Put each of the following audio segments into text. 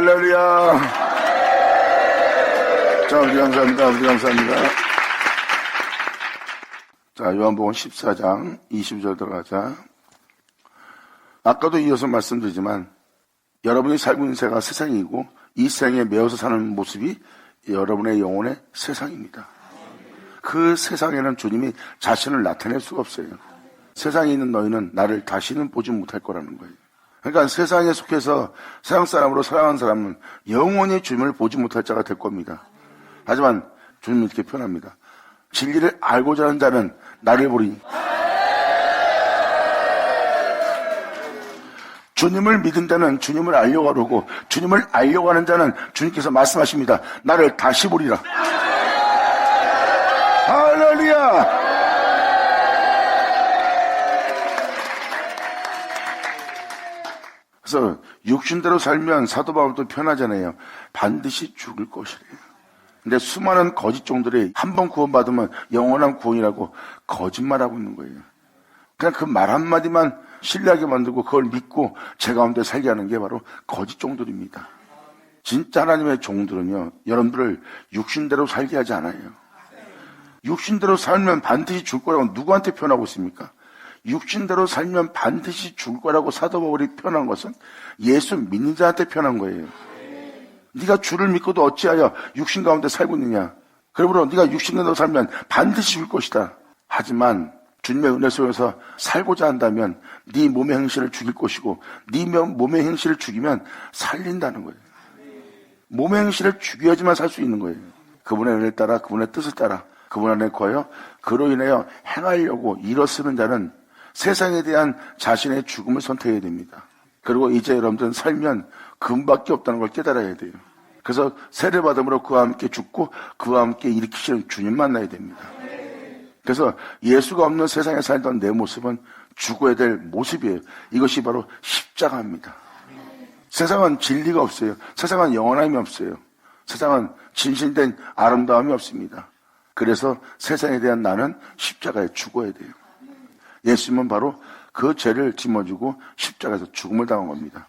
할렐루야. 자, 우리 감사합니다. 우리 감사합니다. 자, 요한복음 14장 22절 들어가자. 아까도 이어서 말씀드리지만 여러분이 살고 있는 세가 세상이고 이 세상에 매어서 사는 모습이 여러분의 영혼의 세상입니다. 그 세상에는 주님이 자신을 나타낼 수가 없어요. 세상에 있는 너희는 나를 다시는 보지 못할 거라는 거예요. 그러니까 세상에 속해서 세상 사람으로 살아가는 사람은 영원히 주님을 보지 못할 자가 될 겁니다. 하지만 주님은 이렇게 표현합니다. 진리를 알고자 하는 자는 나를 보리니. 주님을 믿은 자는 주님을 알려고 하고 주님을 알려고 하는 자는 주님께서 말씀하십니다. 나를 다시 보리라. 할렐루야. 그래서 육신대로 살면 사도 바울도 표현하잖아요. 반드시 죽을 것이래요. 근데 수많은 거짓 종들이 한 번 구원받으면 영원한 구원이라고 거짓말하고 있는 거예요. 그냥 그 말 한마디만 신뢰하게 만들고 그걸 믿고 제 가운데 살게 하는 게 바로 거짓 종들입니다. 진짜 하나님의 종들은요, 여러분들을 육신대로 살게 하지 않아요. 육신대로 살면 반드시 죽을 거라고 누구한테 표현하고 있습니까? 육신대로 살면 반드시 죽을 거라고 사도 바울이 표현한 것은 예수 믿는 자한테 표현한 거예요. 네가 주를 믿고도 어찌하여 육신 가운데 살고 있느냐. 그러므로 네가 육신대로 살면 반드시 죽을 것이다. 하지만 주님의 은혜 속에서 살고자 한다면 네 몸의 행실을 죽일 것이고 네 몸의 행실을 죽이면 살린다는 거예요. 몸의 행실을 죽여야지만 살 수 있는 거예요. 그분의 은혜를 따라 그분의 뜻을 따라 그분 안에 거하여 그로 인하여 행하려고 일어서는 자는 세상에 대한 자신의 죽음을 선택해야 됩니다. 그리고 이제 여러분들은 살면 금밖에 없다는 걸 깨달아야 돼요. 그래서 세례받음으로 그와 함께 죽고 그와 함께 일으키시는 주님 만나야 됩니다. 그래서 예수가 없는 세상에 살던 내 모습은 죽어야 될 모습이에요. 이것이 바로 십자가입니다. 세상은 진리가 없어요. 세상은 영원함이 없어요. 세상은 진실된 아름다움이 없습니다. 그래서 세상에 대한 나는 십자가에 죽어야 돼요. 예수님은 바로 그 죄를 짊어지고 십자가에서 죽음을 당한 겁니다.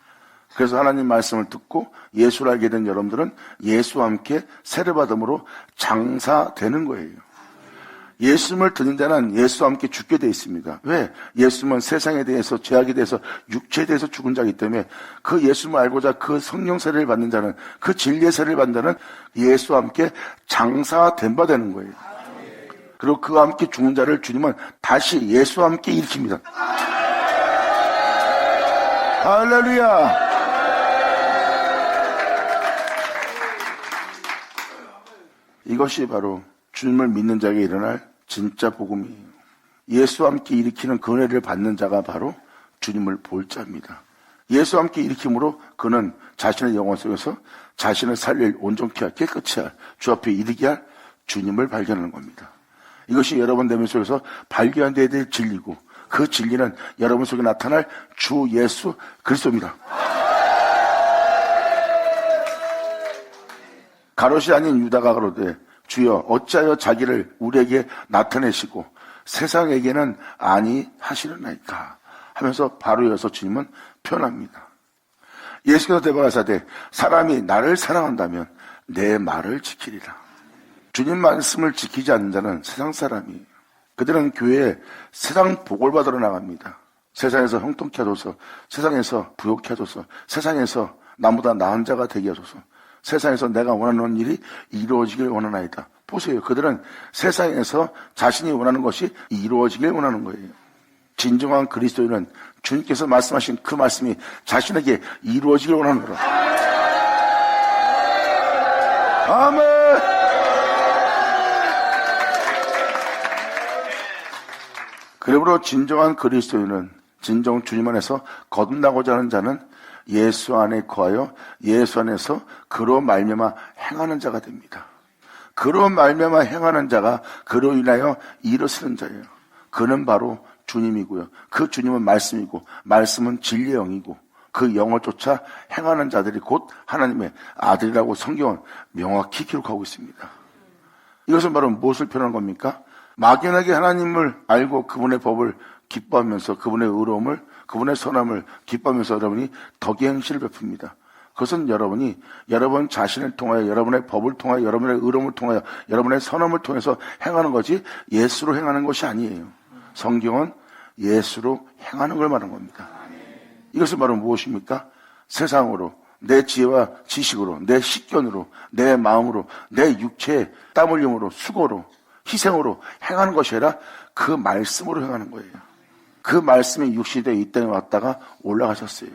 그래서 하나님 말씀을 듣고 예수를 알게 된 여러분들은 예수와 함께 세례받음으로 장사되는 거예요. 예수님을 듣는 자는 예수와 함께 죽게 되어 있습니다. 왜? 예수님은 세상에 대해서, 죄악에 대해서, 육체에 대해서 죽은 자이기 때문에 그 예수님을 알고자 그 성령 세례를 받는 자는, 그 진리의 세례를 받는 자는 예수와 함께 장사된 바 되는 거예요. 그리고 그와 함께 죽는 자를 주님은 다시 예수와 함께 일으킵니다. 할렐루야. 이것이 바로 주님을 믿는 자에게 일어날 진짜 복음이에요. 예수와 함께 일으키는 그 은혜를 받는 자가 바로 주님을 볼 자입니다. 예수와 함께 일으킴으로 그는 자신의 영혼 속에서 자신을 살릴 온전케 할, 깨끗이 할, 주 앞에 이르게 할 주님을 발견하는 겁니다. 이것이 여러분 내면 속에서 발견돼야 될 진리고 그 진리는 여러분 속에 나타날 주 예수 그리스도입니다. 가롯이 아닌 유다가 가로되 주여 어찌하여 자기를 우리에게 나타내시고 세상에게는 아니하시려나이까 하면서 바로 이어서 주님은 표현합니다. 예수께서 대답하사되 사람이 나를 사랑한다면 내 말을 지키리라. 주님 말씀을 지키지 않는 자는 세상 사람이에요. 그들은 교회에 세상 복을 받으러 나갑니다. 세상에서 형통케 하소서, 세상에서 부욕케 하소서, 세상에서 나보다 나은 자가 되게 하소서, 세상에서 내가 원하는 일이 이루어지길 원하나이다. 보세요. 그들은 세상에서 자신이 원하는 것이 이루어지길 원하는 거예요. 진정한 그리스도인은 주님께서 말씀하신 그 말씀이 자신에게 이루어지길 원하는 거라. 아멘. 그러므로 진정한 그리스도인은 진정 주님 안에서 거듭나고자 하는 자는 예수 안에 거하여 예수 안에서 그로 말미암아 행하는 자가 됩니다. 그로 말미암아 행하는 자가 그로 인하여 일어서는 자예요. 그는 바로 주님이고요. 그 주님은 말씀이고 말씀은 진리의 영이고 그 영을 쫓아 행하는 자들이 곧 하나님의 아들이라고 성경은 명확히 기록하고 있습니다. 이것은 바로 무엇을 표현한 겁니까? 막연하게 하나님을 알고 그분의 법을 기뻐하면서 그분의 의로움을, 그분의 선함을 기뻐하면서 여러분이 덕의 행실을 베풉니다. 그것은 여러분이 여러분 자신을 통하여, 여러분의 법을 통하여, 여러분의 의로움을 통하여, 여러분의 선함을 통해서 행하는 것이 예수로 행하는 것이 아니에요. 성경은 예수로 행하는 걸 말하는 겁니다. 이것은 바로 무엇입니까? 세상으로, 내 지혜와 지식으로, 내 식견으로, 내 마음으로, 내 육체의 땀 흘림으로, 수고로, 희생으로 행하는 것이 아니라 그 말씀으로 행하는 거예요. 그 말씀이 육신이 되어 이 땅에 왔다가 올라가셨어요.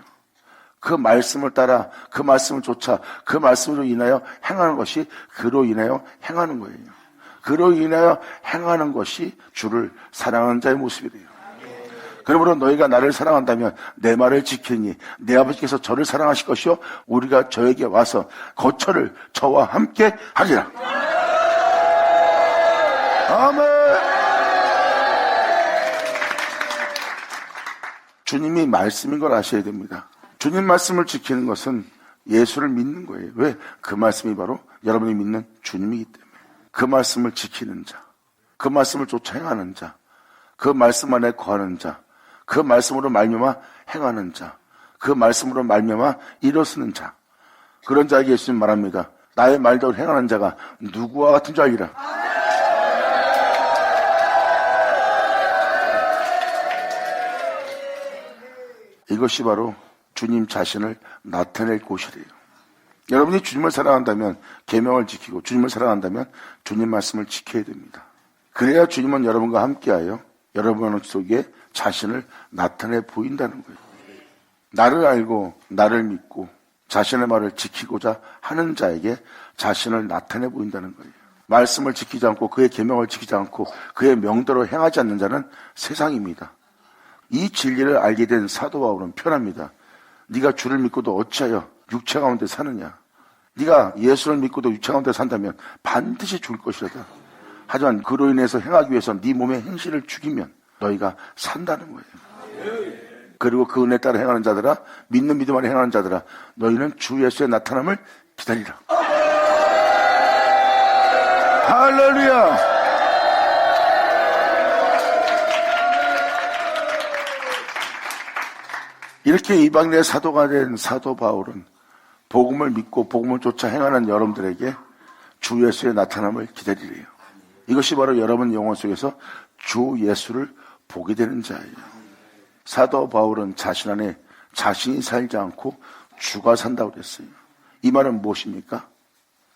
그 말씀을 따라, 그 말씀을 쫓아, 그 말씀으로 인하여 행하는 것이 그로 인하여 행하는 거예요. 그로 인하여 행하는 것이 주를 사랑하는 자의 모습이래요. 그러므로 너희가 나를 사랑한다면 내 말을 지키니 내 아버지께서 저를 사랑하실 것이요 우리가 저에게 와서 거처를 저와 함께 하리라. 아멘. 주님이 말씀인 걸 아셔야 됩니다. 주님 말씀을 지키는 것은 예수를 믿는 거예요. 왜? 그 말씀이 바로 여러분이 믿는 주님이기 때문에. 그 말씀을 지키는 자, 그 말씀을 쫓아 행하는 자, 그 말씀 안에 거하는 자, 그 말씀으로 말미암아 행하는 자, 그 말씀으로 말미암아 일어서는 자, 그런 자에게 예수님 말합니다. 나의 말대로 행하는 자가 누구와 같은 줄 알리라. 이것이 바로 주님 자신을 나타낼 곳이래요. 여러분이 주님을 사랑한다면 계명을 지키고 주님을 사랑한다면 주님 말씀을 지켜야 됩니다. 그래야 주님은 여러분과 함께하여 여러분 속에 자신을 나타내 보인다는 거예요. 나를 알고 나를 믿고 자신의 말을 지키고자 하는 자에게 자신을 나타내 보인다는 거예요. 말씀을 지키지 않고 그의 계명을 지키지 않고 그의 명대로 행하지 않는 자는 세상입니다. 이 진리를 알게 된 사도 바울은 표현합니다. 네가 주를 믿고도 어찌하여 육체 가운데 사느냐. 네가 예수를 믿고도 육체 가운데 산다면 반드시 죽을 것이라다. 하지만 그로 인해서 행하기 위해서 네 몸의 행실을 죽이면 너희가 산다는 거예요. 그리고 그 은혜 따라 행하는 자들아, 믿는 믿음 안에 행하는 자들아, 너희는 주 예수의 나타남을 기다리라. 할렐루야. 이렇게 이방인의 사도가 된 사도 바울은 복음을 믿고 복음을 쫓아 행하는 여러분들에게 주 예수의 나타남을 기다리래요. 이것이 바로 여러분 영혼 속에서 주 예수를 보게 되는 자예요. 사도 바울은 자신 안에 자신이 살지 않고 주가 산다고 그랬어요. 이 말은 무엇입니까?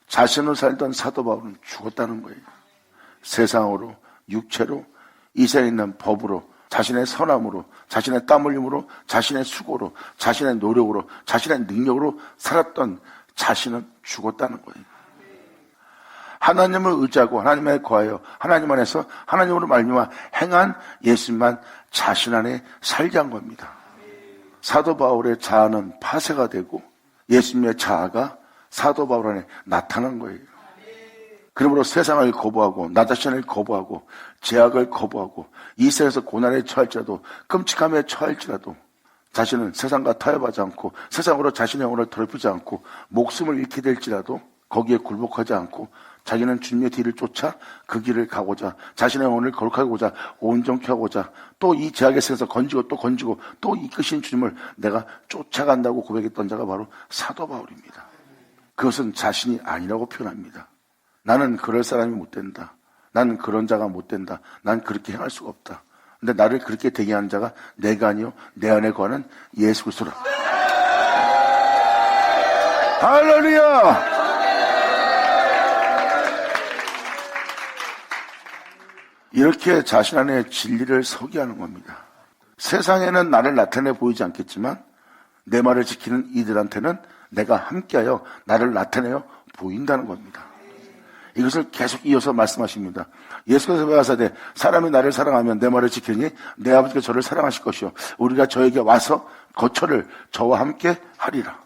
자신으로 살던 사도 바울은 죽었다는 거예요. 세상으로, 육체로, 이 세상에 있는 법으로, 자신의 선함으로, 자신의 땀 흘림으로, 자신의 수고로, 자신의 노력으로, 자신의 능력으로 살았던 자신은 죽었다는 거예요. 하나님을 의지하고 하나님에 거하여 하나님 안에서 하나님으로 말미암아 행한 예수님만 자신 안에 살게 한 겁니다. 사도 바울의 자아는 파쇄가 되고 예수님의 자아가 사도 바울 안에 나타난 거예요. 그러므로 세상을 거부하고 나 자신을 거부하고 죄악을 거부하고 이 세상에서 고난에 처할지라도 끔찍함에 처할지라도 자신은 세상과 타협하지 않고 세상으로 자신의 영혼을 더럽히지 않고 목숨을 잃게 될지라도 거기에 굴복하지 않고 자기는 주님의 뒤를 쫓아 그 길을 가고자 자신의 영혼을 거룩하고자 온전케 하고자 또 이 죄악의 세상에서 건지고 또 이끄신 주님을 내가 쫓아간다고 고백했던 자가 바로 사도 바울입니다. 그것은 자신이 아니라고 표현합니다. 나는 그럴 사람이 못 된다. 나는 그런 자가 못 된다. 난 그렇게 행할 수가 없다. 근데 나를 그렇게 되게 하는 자가 내가 아니요 내 안에 거하는 예수 그리스도라. 할렐루야. 이렇게 자신 안에 진리를 서게 하는 겁니다. 세상에는 나를 나타내 보이지 않겠지만 내 말을 지키는 이들한테는 내가 함께하여 나를 나타내어 보인다는 겁니다. 이것을 계속 이어서 말씀하십니다. 예수께서 가라사대 사람이 나를 사랑하면 내 말을 지키니 내 아버지가 저를 사랑하실 것이요 우리가 저에게 와서 거처를 저와 함께 하리라.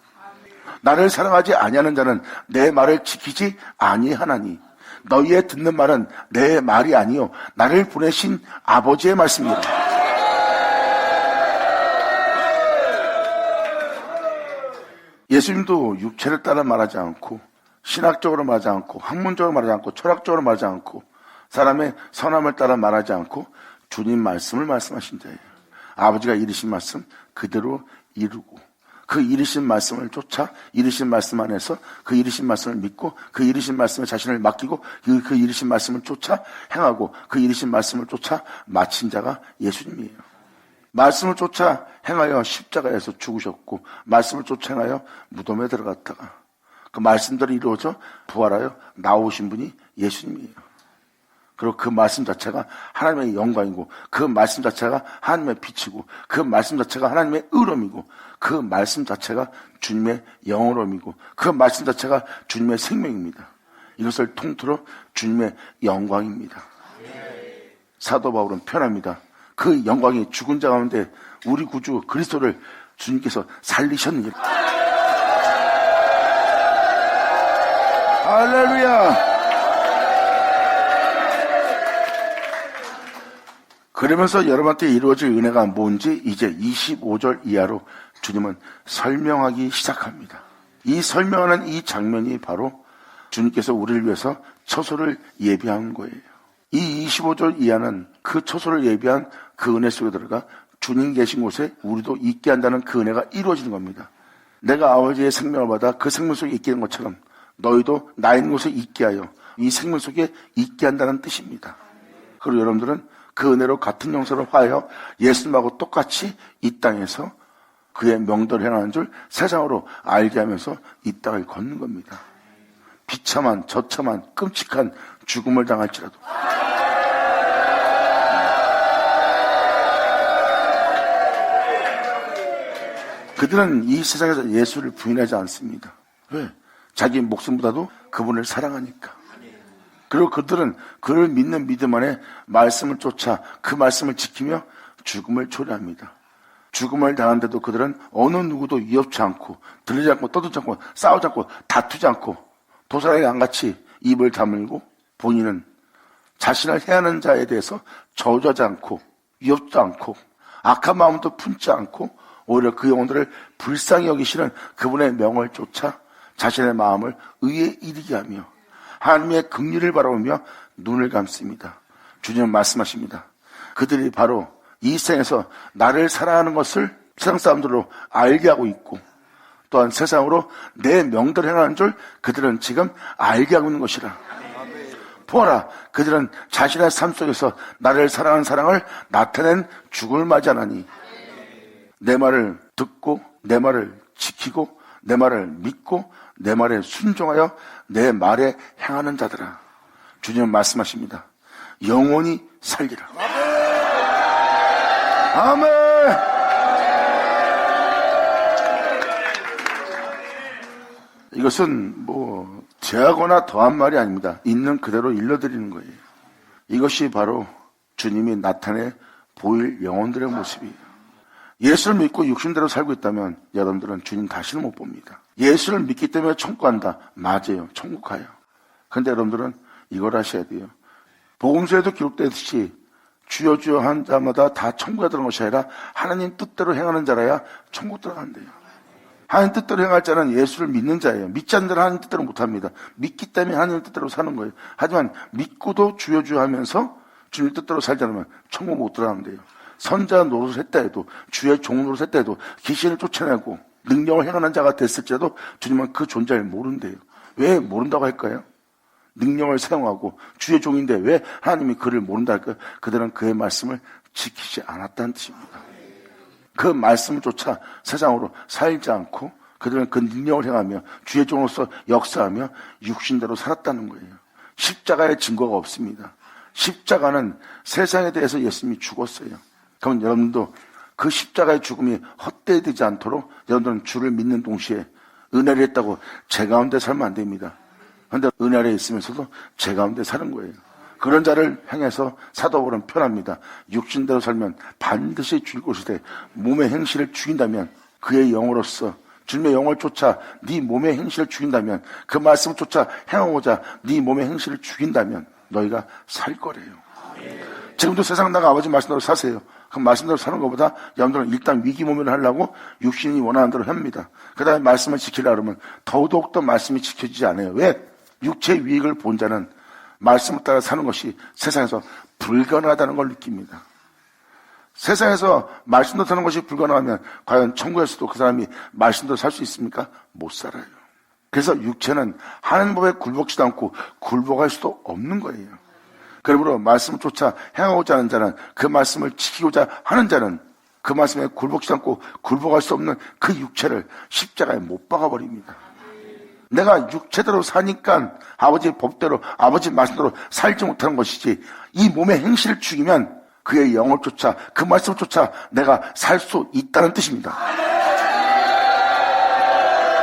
나를 사랑하지 아니하는 자는 내 말을 지키지 아니하나니 너희의 듣는 말은 내 말이 아니요 나를 보내신 아버지의 말씀이라. 예수님도 육체를 따라 말하지 않고 신학적으로 말하지 않고 학문적으로 말하지 않고 철학적으로 말하지 않고 사람의 선함을 따라 말하지 않고 주님 말씀을 말씀하신 자예요. 아버지가 이르신 말씀 그대로 이루고 그 이르신 말씀을 쫓아 이르신 말씀 안에서 그 이르신 말씀을 믿고 그 이르신 말씀에 자신을 맡기고 그 이르신 말씀을 쫓아 행하고 그 이르신 말씀을 쫓아 마친 자가 예수님이에요. 말씀을 쫓아 행하여 십자가에서 죽으셨고 말씀을 쫓아 행하여 무덤에 들어갔다가 그 말씀대로 이루어져 부활하여 나오신 분이 예수님이에요. 그리고 그 말씀 자체가 하나님의 영광이고 그 말씀 자체가 하나님의 빛이고 그 말씀 자체가 하나님의 의로움이고 그 말씀 자체가 주님의 영원함이고 그 말씀 자체가 주님의 생명입니다. 이것을 통틀어 주님의 영광입니다. 사도 바울은 표현합니다. 그 영광이 죽은 자 가운데 우리 구주 그리스도를 주님께서 살리셨느니라. 할렐루야. 그러면서 여러분한테 이루어질 은혜가 뭔지 이제 25절 이하로 주님은 설명하기 시작합니다. 이 설명하는 이 장면이 바로 주님께서 우리를 위해서 처소를 예비한 거예요. 이 25절 이하는 그 처소를 예비한 그 은혜 속에 들어가 주님 계신 곳에 우리도 있게 한다는 그 은혜가 이루어지는 겁니다. 내가 아버지의 생명을 받아 그 생명 속에 있게 된 것처럼 너희도 나 있는 곳에 있게 하여 이 생명 속에 있게 한다는 뜻입니다. 그리고 여러분들은 그 은혜로 같은 용서를 화하여 예수님하고 똑같이 이 땅에서 그의 명도를 행하는 줄 세상으로 알게 하면서 이 땅을 걷는 겁니다. 비참한 저참한 끔찍한 죽음을 당할지라도 그들은 이 세상에서 예수를 부인하지 않습니다. 왜? 자기 목숨보다도 그분을 사랑하니까. 그리고 그들은 그를 믿는 믿음 안에 말씀을 쫓아 그 말씀을 지키며 죽음을 초래합니다. 죽음을 당한데도 그들은 어느 누구도 위협치 않고 들리지 않고 떠들지 않고 싸우지 않고 다투지 않고 도사에게 안같이 입을 다물고 본인은 자신을 해하는 자에 대해서 저주하지 않고 위협도 않고 악한 마음도 품지 않고 오히려 그 영혼들을 불쌍히 여기시는 그분의 명을 쫓아 자신의 마음을 의에 이르게 하며 하나님의 긍휼을 바라보며 눈을 감습니다. 주님은 말씀하십니다. 그들이 바로 이 세상에서 나를 사랑하는 것을 세상 사람들로 알게 하고 있고 또한 세상으로 내 명대로 행하는 줄 그들은 지금 알게 하고 있는 것이라. 보아라, 그들은 자신의 삶 속에서 나를 사랑하는 사랑을 나타낸 죽음을 맞이하나니 내 말을 듣고 내 말을 지키고 내 말을 믿고 내 말에 순종하여 내 말에 행하는 자들아. 주님은 말씀하십니다. 영원히 살리라. 아멘. 이것은 제하거나 더한 말이 아닙니다. 있는 그대로 일러드리는 거예요. 이것이 바로 주님이 나타내 보일 영혼들의 모습이에요. 예수를 믿고 육신대로 살고 있다면 여러분들은 주님 다시는 못 봅니다. 예수를 믿기 때문에 천국 간다. 맞아요. 천국 가요. 그런데 여러분들은 이걸 하셔야 돼요. 복음서에도 기록되듯이 주여 주여 한 자마다 다 천국에 들어간 것이 아니라 하나님 뜻대로 행하는 자라야 천국 들어간대요. 하나님 뜻대로 행할 자는 예수를 믿는 자예요. 믿지 않는 자는 하나님 뜻대로 못합니다. 믿기 때문에 하나님 뜻대로 사는 거예요. 하지만 믿고도 주여 주여 하면서 주님 뜻대로 살지 않으면 천국 못 들어간대요. 선자 노릇을 했다 해도 주의 종 노릇을 했다 해도 귀신을 쫓아내고 능력을 행하는 자가 됐을지라도 주님은 그 존재를 모른대요. 왜 모른다고 할까요? 능력을 사용하고 주의 종인데 왜 하나님이 그를 모른다 할까요? 그들은 그의 말씀을 지키지 않았다는 뜻입니다. 그 말씀을 쫓아 세상으로 살지 않고 그들은 그 능력을 행하며 주의 종으로서 역사하며 육신대로 살았다는 거예요. 십자가의 증거가 없습니다. 십자가는 세상에 대해서 예수님이 죽었어요. 그럼 여러분도 그 십자가의 죽음이 헛되지 않도록 여러분들은 주를 믿는 동시에 은혜를 했다고 제 가운데 살면 안 됩니다. 그런데 은혜 아래 있으면서도 제 가운데 사는 거예요. 그런 자를 향해서 사도 바울은 표현합니다. 육신대로 살면 반드시 죽일 것이되 몸의 행실을 죽인다면 그의 영으로서 주님의 영을 쫓아 네 몸의 행실을 죽인다면 그 말씀을 쫓아 행하고자 네 몸의 행실을 죽인다면 너희가 살 거래요. 지금도 세상 나가 아버지 말씀대로 사세요. 그 말씀대로 사는 것보다 여러분들은 일단 위기모면을 하려고 육신이 원하는 대로 합니다. 그 다음에 말씀을 지키려고 하면 더더욱 말씀이 지켜지지 않아요. 왜? 육체의 유익을 본 자는 말씀을 따라 사는 것이 세상에서 불가능하다는 걸 느낍니다. 세상에서 말씀도 듣는 것이 불가능하면 과연 천국에서도 그 사람이 말씀도 살 수 있습니까? 못 살아요. 그래서 육체는 하나님 법에 굴복지도 않고 굴복할 수도 없는 거예요. 그러므로 말씀을 쫓아 행하고자 하는 자는, 그 말씀을 지키고자 하는 자는 그 말씀에 굴복지도 않고 굴복할 수 없는 그 육체를 십자가에 못 박아버립니다. 내가 육체대로 사니까 아버지 법대로, 아버지 말씀대로 살지 못하는 것이지, 이 몸의 행실을 죽이면 그의 영을 쫓아, 그 말씀을 쫓아 내가 살 수 있다는 뜻입니다.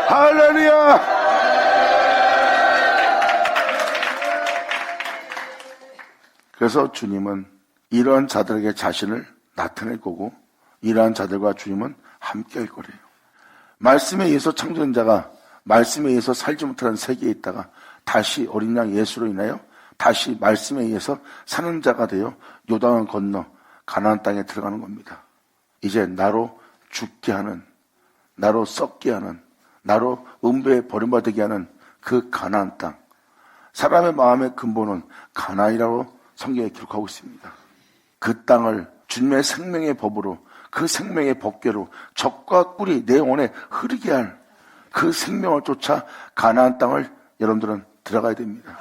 할렐루야! 그래서 주님은 이러한 자들에게 자신을 나타낼 거고, 이러한 자들과 주님은 함께 할 거래요. 말씀에 의해서 창조된 자가 말씀에 의해서 살지 못하는 세계에 있다가 다시 어린 양 예수로 인하여 다시 말씀에 의해서 사는 자가 되어 요단을 건너 가나안 땅에 들어가는 겁니다. 이제 나로 죽게 하는, 나로 썩게 하는, 나로 음부에 버림받게 하는 그 가나안 땅, 사람의 마음의 근본은 가나안이라고 성경에 기록하고 있습니다. 그 땅을 주님의 생명의 법으로, 그 생명의 법궤로 젖과 꿀이 내 영혼에 흐르게 할 그 생명을 쫓아 가나안 땅을 여러분들은 들어가야 됩니다.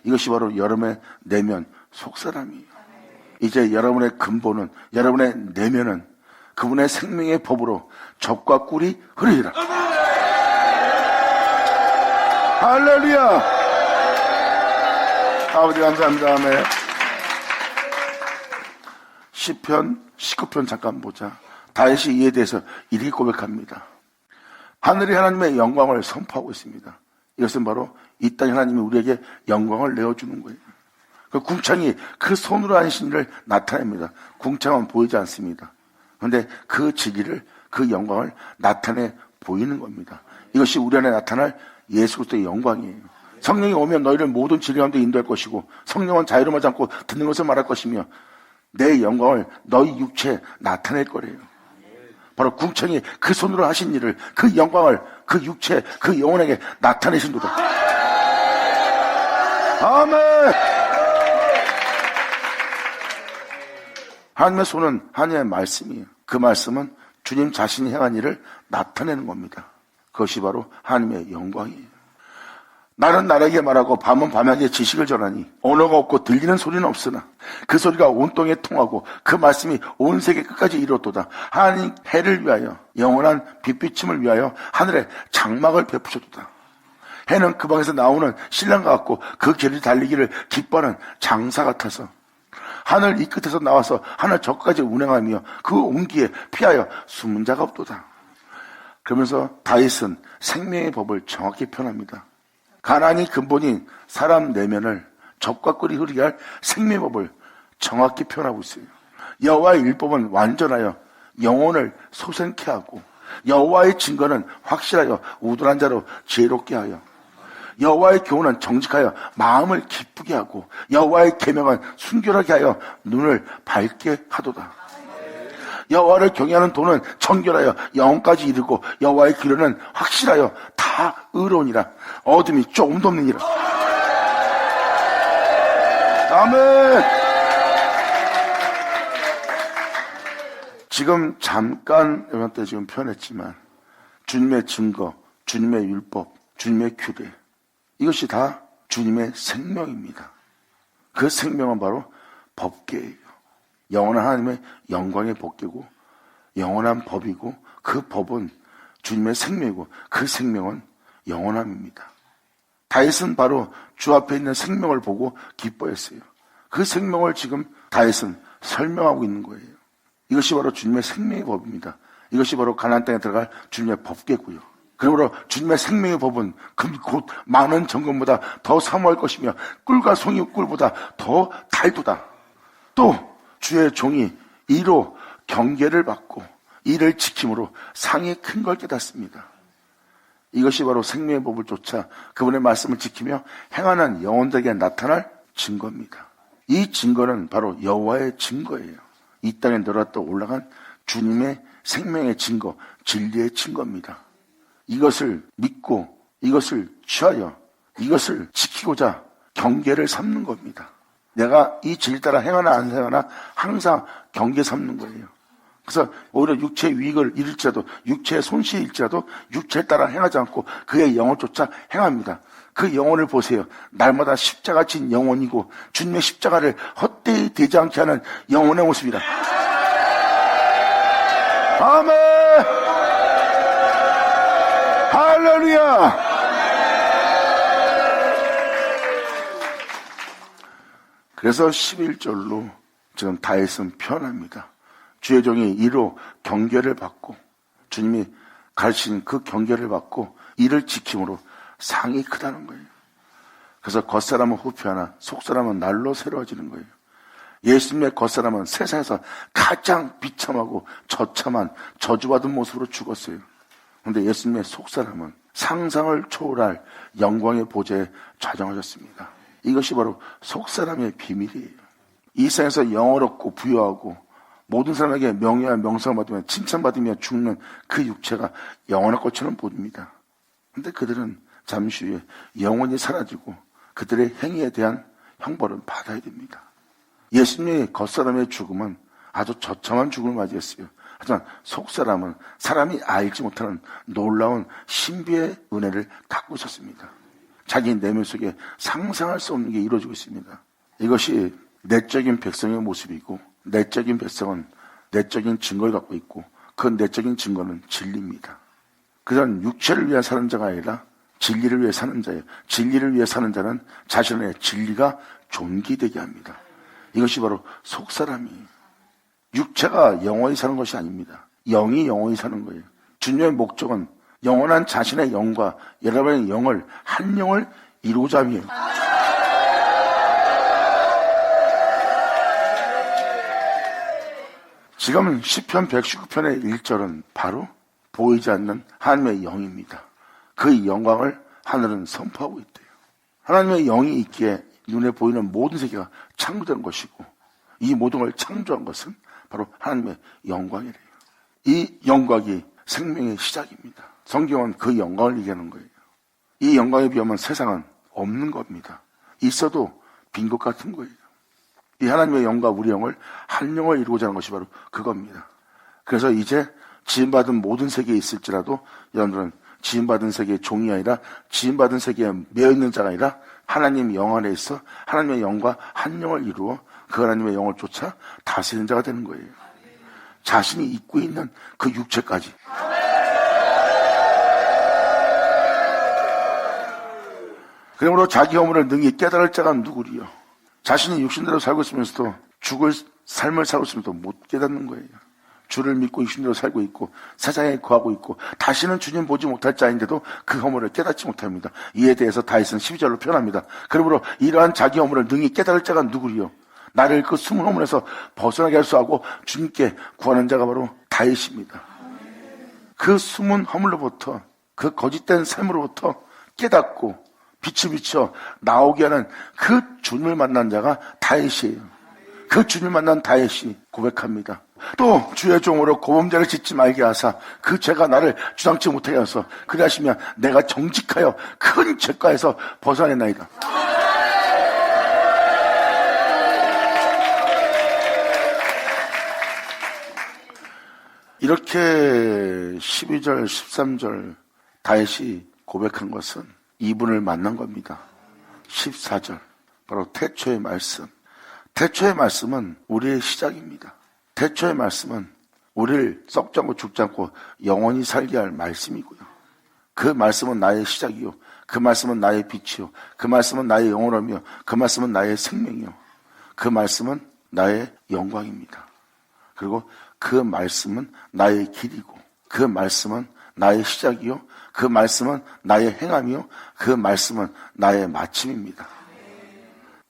이것이 바로 여러분의 내면 속사람이에요. 이제 여러분의 근본은, 여러분의 내면은 그분의 생명의 법으로 젖과 꿀이 흐르리라. 할렐루야! 아버지 감사합니다. 아멘. 시편 19편 잠깐 보자. 다윗이 이에 대해서 이렇게 고백합니다. 하늘이 하나님의 영광을 선포하고 있습니다. 이것은 바로 이 땅에 하나님이 우리에게 영광을 내어주는 거예요. 그 궁창이 그 손으로 하신 일을 나타냅니다. 궁창은 보이지 않습니다. 그런데 그 진리를, 그 영광을 나타내 보이는 겁니다. 이것이 우리 안에 나타날 예수 그리스도의 영광이에요. 성령이 오면 너희를 모든 진리 가운데 인도할 것이고, 성령은 자유로움하지 않고 듣는 것을 말할 것이며, 내 영광을 너희 육체에 나타낼 거래요. 바로 궁창이 그 손으로 하신 일을, 그 영광을 그 육체, 그 영혼에게 나타내신도다. 아멘. 하나님의 손은 하나님의 말씀이에요. 그 말씀은 주님 자신이 행한 일을 나타내는 겁니다. 그것이 바로 하나님의 영광이에요. 날은 날에게 말하고 밤은 밤에게 지식을 전하니 언어가 없고 들리는 소리는 없으나 그 소리가 온 땅에 통하고 그 말씀이 온 세계 끝까지 이루었도다. 하나님 해를 위하여, 영원한 빛비침을 위하여 하늘에 장막을 베푸셨도다. 해는 그 방에서 나오는 신랑과 같고 그 길을 달리기를 기뻐하는 장사 같아서 하늘 이 끝에서 나와서 하늘 저 끝까지 운행하며 그 온기에 피하여 숨은 자가 없도다. 그러면서 다윗은 생명의 법을 정확히 표현합니다. 가나안이 근본인 사람 내면을 젖과 꿀이 흐르게 할 생명의 법을 정확히 표현하고 있어요. 여호와의 율법은 완전하여 영혼을 소생케 하고, 여호와의 증거는 확실하여 우둔한 자로 지혜롭게 하여, 여호와의 교훈은 정직하여 마음을 기쁘게 하고, 여호와의 계명은 순결하게 하여 눈을 밝게 하도다. 여호와를 경외하는 도는 정결하여 영혼까지 이르고, 여호와의 기로는 확실하여 다 의로우니라. 어둠이 조금도 없느니라. 아멘. 지금 잠깐 여러분한테 지금 표현했지만 주님의 증거, 주님의 율법, 주님의 규례, 이것이 다 주님의 생명입니다. 그 생명은 바로 법궤예요. 영원한 하나님의 영광의 법궤고, 영원한 법이고, 그 법은 주님의 생명이고, 그 생명은 영원함입니다. 다윗은 바로 주 앞에 있는 생명을 보고 기뻐했어요. 그 생명을 지금 다윗은 설명하고 있는 거예요. 이것이 바로 주님의 생명의 법입니다. 이것이 바로 가나안 땅에 들어갈 주님의 법궤고요. 그러므로 주님의 생명의 법은 곧 많은 정금보다 더 사모할 것이며 꿀과 송이 꿀보다 더 달도다. 또 주의 종이 이로 경계를 받고 이를 지킴으로 상이 큰 걸 깨닫습니다. 이것이 바로 생명의 법을 쫓아 그분의 말씀을 지키며 행하는 영혼들에게 나타날 증거입니다. 이 증거는 바로 여호와의 증거예요. 이 땅에 내려왔다 올라간 주님의 생명의 증거, 진리의 증거입니다. 이것을 믿고 이것을 취하여 이것을 지키고자 경계를 삼는 겁니다. 내가 이 진리 따라 행하나 안 행하나 항상 경계 삼는 거예요. 그래서 오히려 육체의 유익을 잃을지라도, 육체의 손실이 일지라도 육체에 따라 행하지 않고 그의 영을 쫓아 행합니다. 그 영혼을 보세요. 날마다 십자가 진 영혼이고 주님의 십자가를 헛되이 되지 않게 하는 영혼의 모습이다. 아멘! 할렐루야! 그래서 11절로 지금 다윗은 표현합니다. 주의 종이 이로 경계를 받고, 주님이 가르친 그 경계를 받고 이를 지킴으로 상이 크다는 거예요. 그래서 겉사람은 후피하나 속사람은 날로 새로워지는 거예요. 예수님의 겉사람은 세상에서 가장 비참하고 처참한 저주받은 모습으로 죽었어요. 그런데 예수님의 속사람은 상상을 초월할 영광의 보좌에 좌정하셨습니다. 이것이 바로 속사람의 비밀이에요. 이 세상에서 영어롭고 부유하고 모든 사람에게 명예와 명성을 받으며 칭찬받으며 죽는 그 육체가 영원할 것처럼 보입니다. 그런데 그들은 잠시 후에 영원히 사라지고 그들의 행위에 대한 형벌은 받아야 됩니다. 예수님의 겉사람의 죽음은 아주 처참한 죽음을 맞이했어요. 하지만 속사람은 사람이 알지 못하는 놀라운 신비의 은혜를 갖고 있었습니다. 자기 내면 속에 상상할 수 없는 게 이루어지고 있습니다. 이것이 내적인 백성의 모습이고, 내적인 백성은 내적인 증거를 갖고 있고, 그 내적인 증거는 진리입니다. 그런 육체를 위해 사는 자가 아니라 진리를 위해 사는 자예요. 진리를 위해 사는 자는 자신의 진리가 존귀되게 합니다. 이것이 바로 속사람이에요. 육체가 영원히 사는 것이 아닙니다. 영이 영원히 사는 거예요. 주님의 목적은 영원한 자신의 영과 여러분의 영을, 한 영을 이루고자 함이에요. 지금은 시편 119편의 1절은 바로 보이지 않는 하나님의 영입니다. 그 영광을 하늘은 선포하고 있대요. 하나님의 영이 있기에 눈에 보이는 모든 세계가 창조된 것이고, 이 모든 걸 창조한 것은 바로 하나님의 영광이래요. 이 영광이 생명의 시작입니다. 성경은 그 영광을 얘기하는 거예요. 이 영광에 비하면 세상은 없는 겁니다. 있어도 빈 것 같은 거예요. 이 하나님의 영과 우리 영을 한 영을 이루고자 하는 것이 바로 그겁니다. 그래서 이제 지음받은 모든 세계에 있을지라도 여러분들은 지음받은 세계의 종이 아니라 지음받은 세계에 매여있는 자가 아니라 하나님 영 안에 있어 하나님의 영과 한 영을 이루어 그 하나님의 영을 쫓아 다스리는 자가 되는 거예요. 자신이 입고 있는 그 육체까지. 그러므로 자기 허물을 능히 깨달을 자가 누구리요? 자신이 육신대로 살고 있으면서도 죽을 삶을 살고 있으면서도 못 깨닫는 거예요. 주를 믿고 육신대로 살고 있고 세상에 거하고 있고 다시는 주님 보지 못할 자인데도 그 허물을 깨닫지 못합니다. 이에 대해서 다윗은 12절로 표현합니다. 그러므로 이러한 자기 허물을 능히 깨달을 자가 누구리요? 나를 그 숨은 허물에서 벗어나게 할 수 하고 주님께 구하는 자가 바로 다윗입니다. 그 숨은 허물로부터, 그 거짓된 삶으로부터 깨닫고 빛을 비춰 나오게 하는 그 주님을 만난 자가 다윗이에요. 그 주님을 만난 다윗이 고백합니다. 또 주의 종으로 고범죄를 짓지 말게 하사 그 죄가 나를 주장치 못하게 하소서. 그리하시면 내가 정직하여 큰 죄가에서 벗어나나이다. 이렇게 12절, 13절 다윗이 고백한 것은 이분을 만난 겁니다. 14절 바로 태초의 말씀. 태초의 말씀은 우리의 시작입니다. 태초의 말씀은 우리를 썩지 않고 죽지 않고 영원히 살게 할 말씀이고요. 그 말씀은 나의 시작이요. 그 말씀은 나의 빛이요. 그 말씀은 나의 영원함이요. 그 말씀은 나의 생명이요. 그 말씀은 나의 영광입니다. 그리고 그 말씀은 나의 길이고, 그 말씀은 나의 시작이요. 그 말씀은 나의 행함이요. 그 말씀은 나의 마침입니다.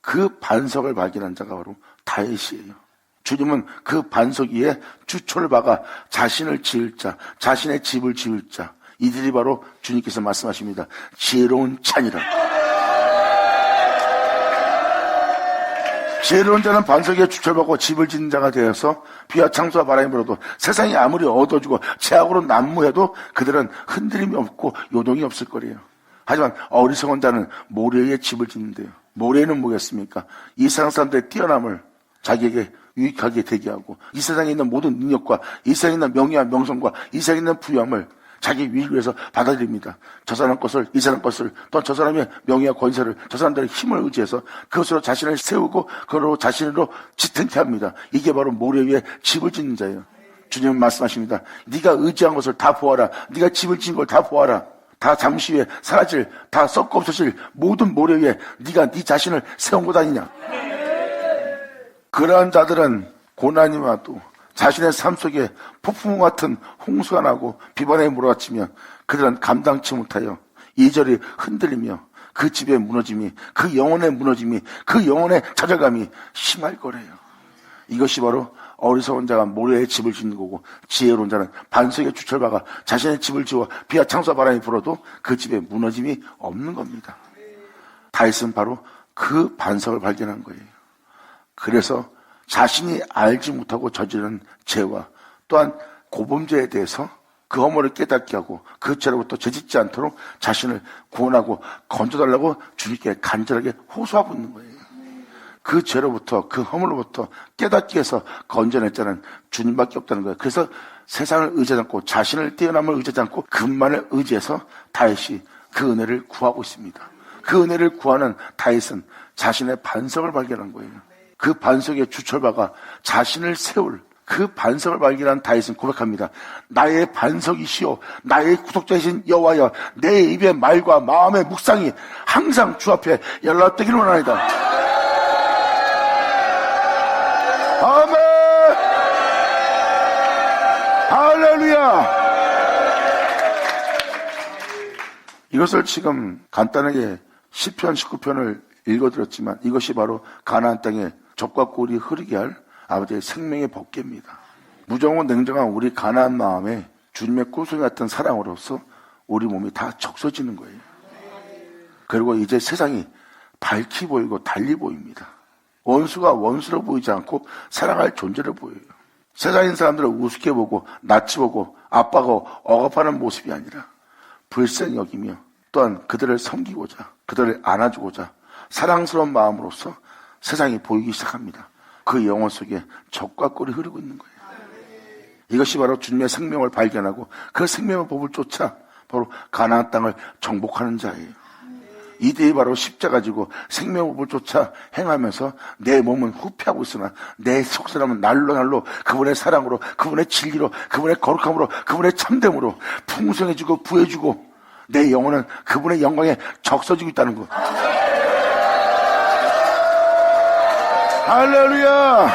그 반석을 발견한 자가 바로 다윗이에요. 주님은 그 반석 위에 주초를 박아 자신을 지을 자, 자신의 집을 지을 자, 이들이 바로 주님께서 말씀하십니다. 지혜로운 찬이라. 지혜로운 자는 반석에 주초를 박고 집을 짓는 자가 되어서 비와 창수와 바람이 불어도 세상이 아무리 어두워지고 죄악으로 난무해도 그들은 흔들림이 없고 요동이 없을 거래요. 하지만 어리석은 자는 모래에 집을 짓는데요. 모래는 뭐겠습니까? 이 세상 사람들의 뛰어남을 자기에게 유익하게 되게 하고, 이 세상에 있는 모든 능력과 이 세상에 있는 명예와 명성과 이 세상에 있는 부유함을 자기 유익을 위해서 받아들입니다. 저 사람 것을, 이 사람 것을, 또 저 사람의 명예와 권세를, 저 사람들의 힘을 의지해서 그것으로 자신을 세우고 그걸로 자신으로 지탱케 합니다. 이게 바로 모래 위에 집을 짓는 자예요. 주님은 말씀하십니다. 네가 의지한 것을 다 보아라. 네가 집을 짓는 걸 다 보아라. 다 잠시 후에 사라질, 다 썩고 없어질 모든 모래 위에 네가 네 자신을 세운 것 아니냐. 그러한 자들은 고난이 와도 자신의 삶 속에 폭풍 같은 홍수가 나고 비바람에 몰아치며 그들은 감당치 못하여 이절이 흔들리며 그 집의 무너짐이, 그 영혼의 무너짐이, 그 영혼의 좌절감이 심할 거래요. 이것이 바로 어리석은 자가 모래에 집을 짓는 거고, 지혜로운 자는 반석에 주철박아 자신의 집을 지어 비와 창수와 바람이 불어도 그 집에 무너짐이 없는 겁니다. 다윗은 바로 그 반석을 발견한 거예요. 그래서 자신이 알지 못하고 저지른 죄와 또한 고범죄에 대해서 그 허물을 깨닫게 하고 그 죄로부터 죄짓지 않도록 자신을 구원하고 건져달라고 주님께 간절하게 호소하고 있는 거예요. 그 죄로부터, 그 허물로부터 깨닫기 위해서 건져낼 자는 주님밖에 없다는 거예요. 그래서 세상을 의지하지 않고 자신을 뛰어남을 의지하지 않고 그분만을 의지해서 다윗이 그 은혜를 구하고 있습니다. 그 은혜를 구하는 다윗은 자신의 반석을 발견한 거예요. 그 반석에 주철박아 자신을 세울 그 반석을 발견한 다윗은 고백합니다. 나의 반석이시오, 나의 구속자이신 여호와여, 내 입의 말과 마음의 묵상이 항상 주 앞에 연락되기를 원하나이다. 아멘. 할렐루야. 이것을 지금 간단하게 시편 19편을 읽어드렸지만 이것이 바로 가나안 땅에 젖과 꿀이 흐르게 할 아버지의 생명의 법궤입니다. 무정한 냉정한 우리 가나안 마음에 주님의 꿀송이 같은 사랑으로서 우리 몸이 다 적셔지는 거예요. 그리고 이제 세상이 밝히 보이고 달리 보입니다. 원수가 원수로 보이지 않고 사랑할 존재를 보여요. 세상인 사람들을 우습게 보고 낯이 보고 압박하고 억압하는 모습이 아니라 불쌍히 여기며 또한 그들을 섬기고자 그들을 안아주고자 사랑스러운 마음으로서 세상이 보이기 시작합니다. 그 영혼 속에 젖과 꿀이 흐르고 있는 거예요. 이것이 바로 주님의 생명을 발견하고 그 생명의 법을 쫓아 바로 가나안 땅을 정복하는 자예요. 이들이 바로 십자가 지고 생명의 법을 쫓아 행하면서 내 몸은 후패하고 있으나 내 속사람은 날로 그분의 사랑으로, 그분의 진리로, 그분의 거룩함으로, 그분의 참됨으로 풍성해지고 부해지고 내 영혼은 그분의 영광에 적셔지고 있다는 것. 할렐루야.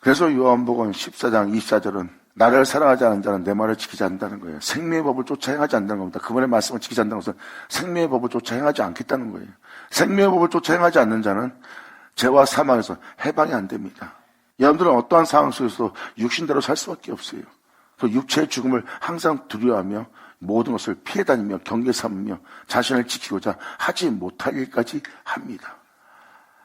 그래서 요한복음 14장 24절은 나를 사랑하지 않는 자는 내 말을 지키지 않는다는 거예요. 생명의 법을 쫓아 행하지 않는다는 겁니다. 그분의 말씀을 지키지 않는다는 것은 생명의 법을 쫓아 행하지 않겠다는 거예요. 생명의 법을 쫓아 행하지 않는 자는 죄와 사망에서 해방이 안 됩니다. 여러분들은 어떠한 상황 속에서 육신대로 살 수밖에 없어요. 그 육체의 죽음을 항상 두려워하며 모든 것을 피해 다니며 경계 삼으며 자신을 지키고자 하지 못할 일까지 합니다.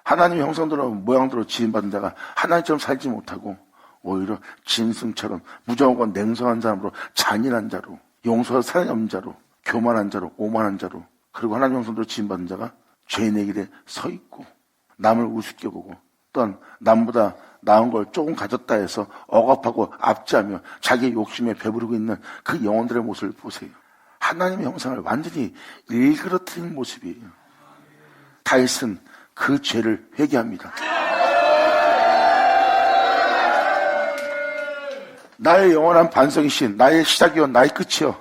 하나님의 형상대로 모양대로 지음받은 자가 하나님처럼 살지 못하고 오히려 짐승처럼 무정하고 냉정한 사람으로 잔인한 자로 용서할 사랑이 없는 자로 교만한 자로 오만한 자로 그리고 하나님의 형상대로 지음받은 자가 죄인의 길에 서 있고 남을 우습게 보고 또한 남보다 나은 걸 조금 가졌다 해서 억압하고 압제하며 자기의 욕심에 배부르고 있는 그 영혼들의 모습을 보세요. 하나님의 형상을 완전히 일그러뜨린 모습이에요. 다윗은 그 죄를 회개합니다. 나의 영원한 반석이신 나의 시작이요 나의 끝이요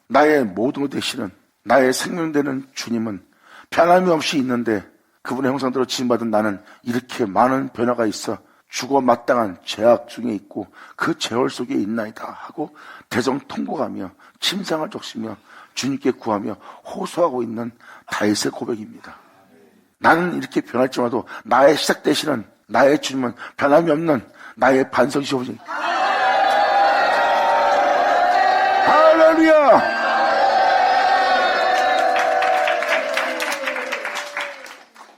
나의 모든 것 되시는 나의 생명되는 주님은 변함이 없이 있는데 그분의 형상대로 지음받은 나는 이렇게 많은 변화가 있어 죽어 마땅한 죄악 중에 있고 그 죄월 속에 있나이다 하고 대성통곡하며 침상을 적시며 주님께 구하며 호소하고 있는 다윗의 고백입니다. 나는 이렇게 변할지라도 나의 시작 되시는 나의 주님은 변함이 없는 나의 반석이시오니 할렐루야.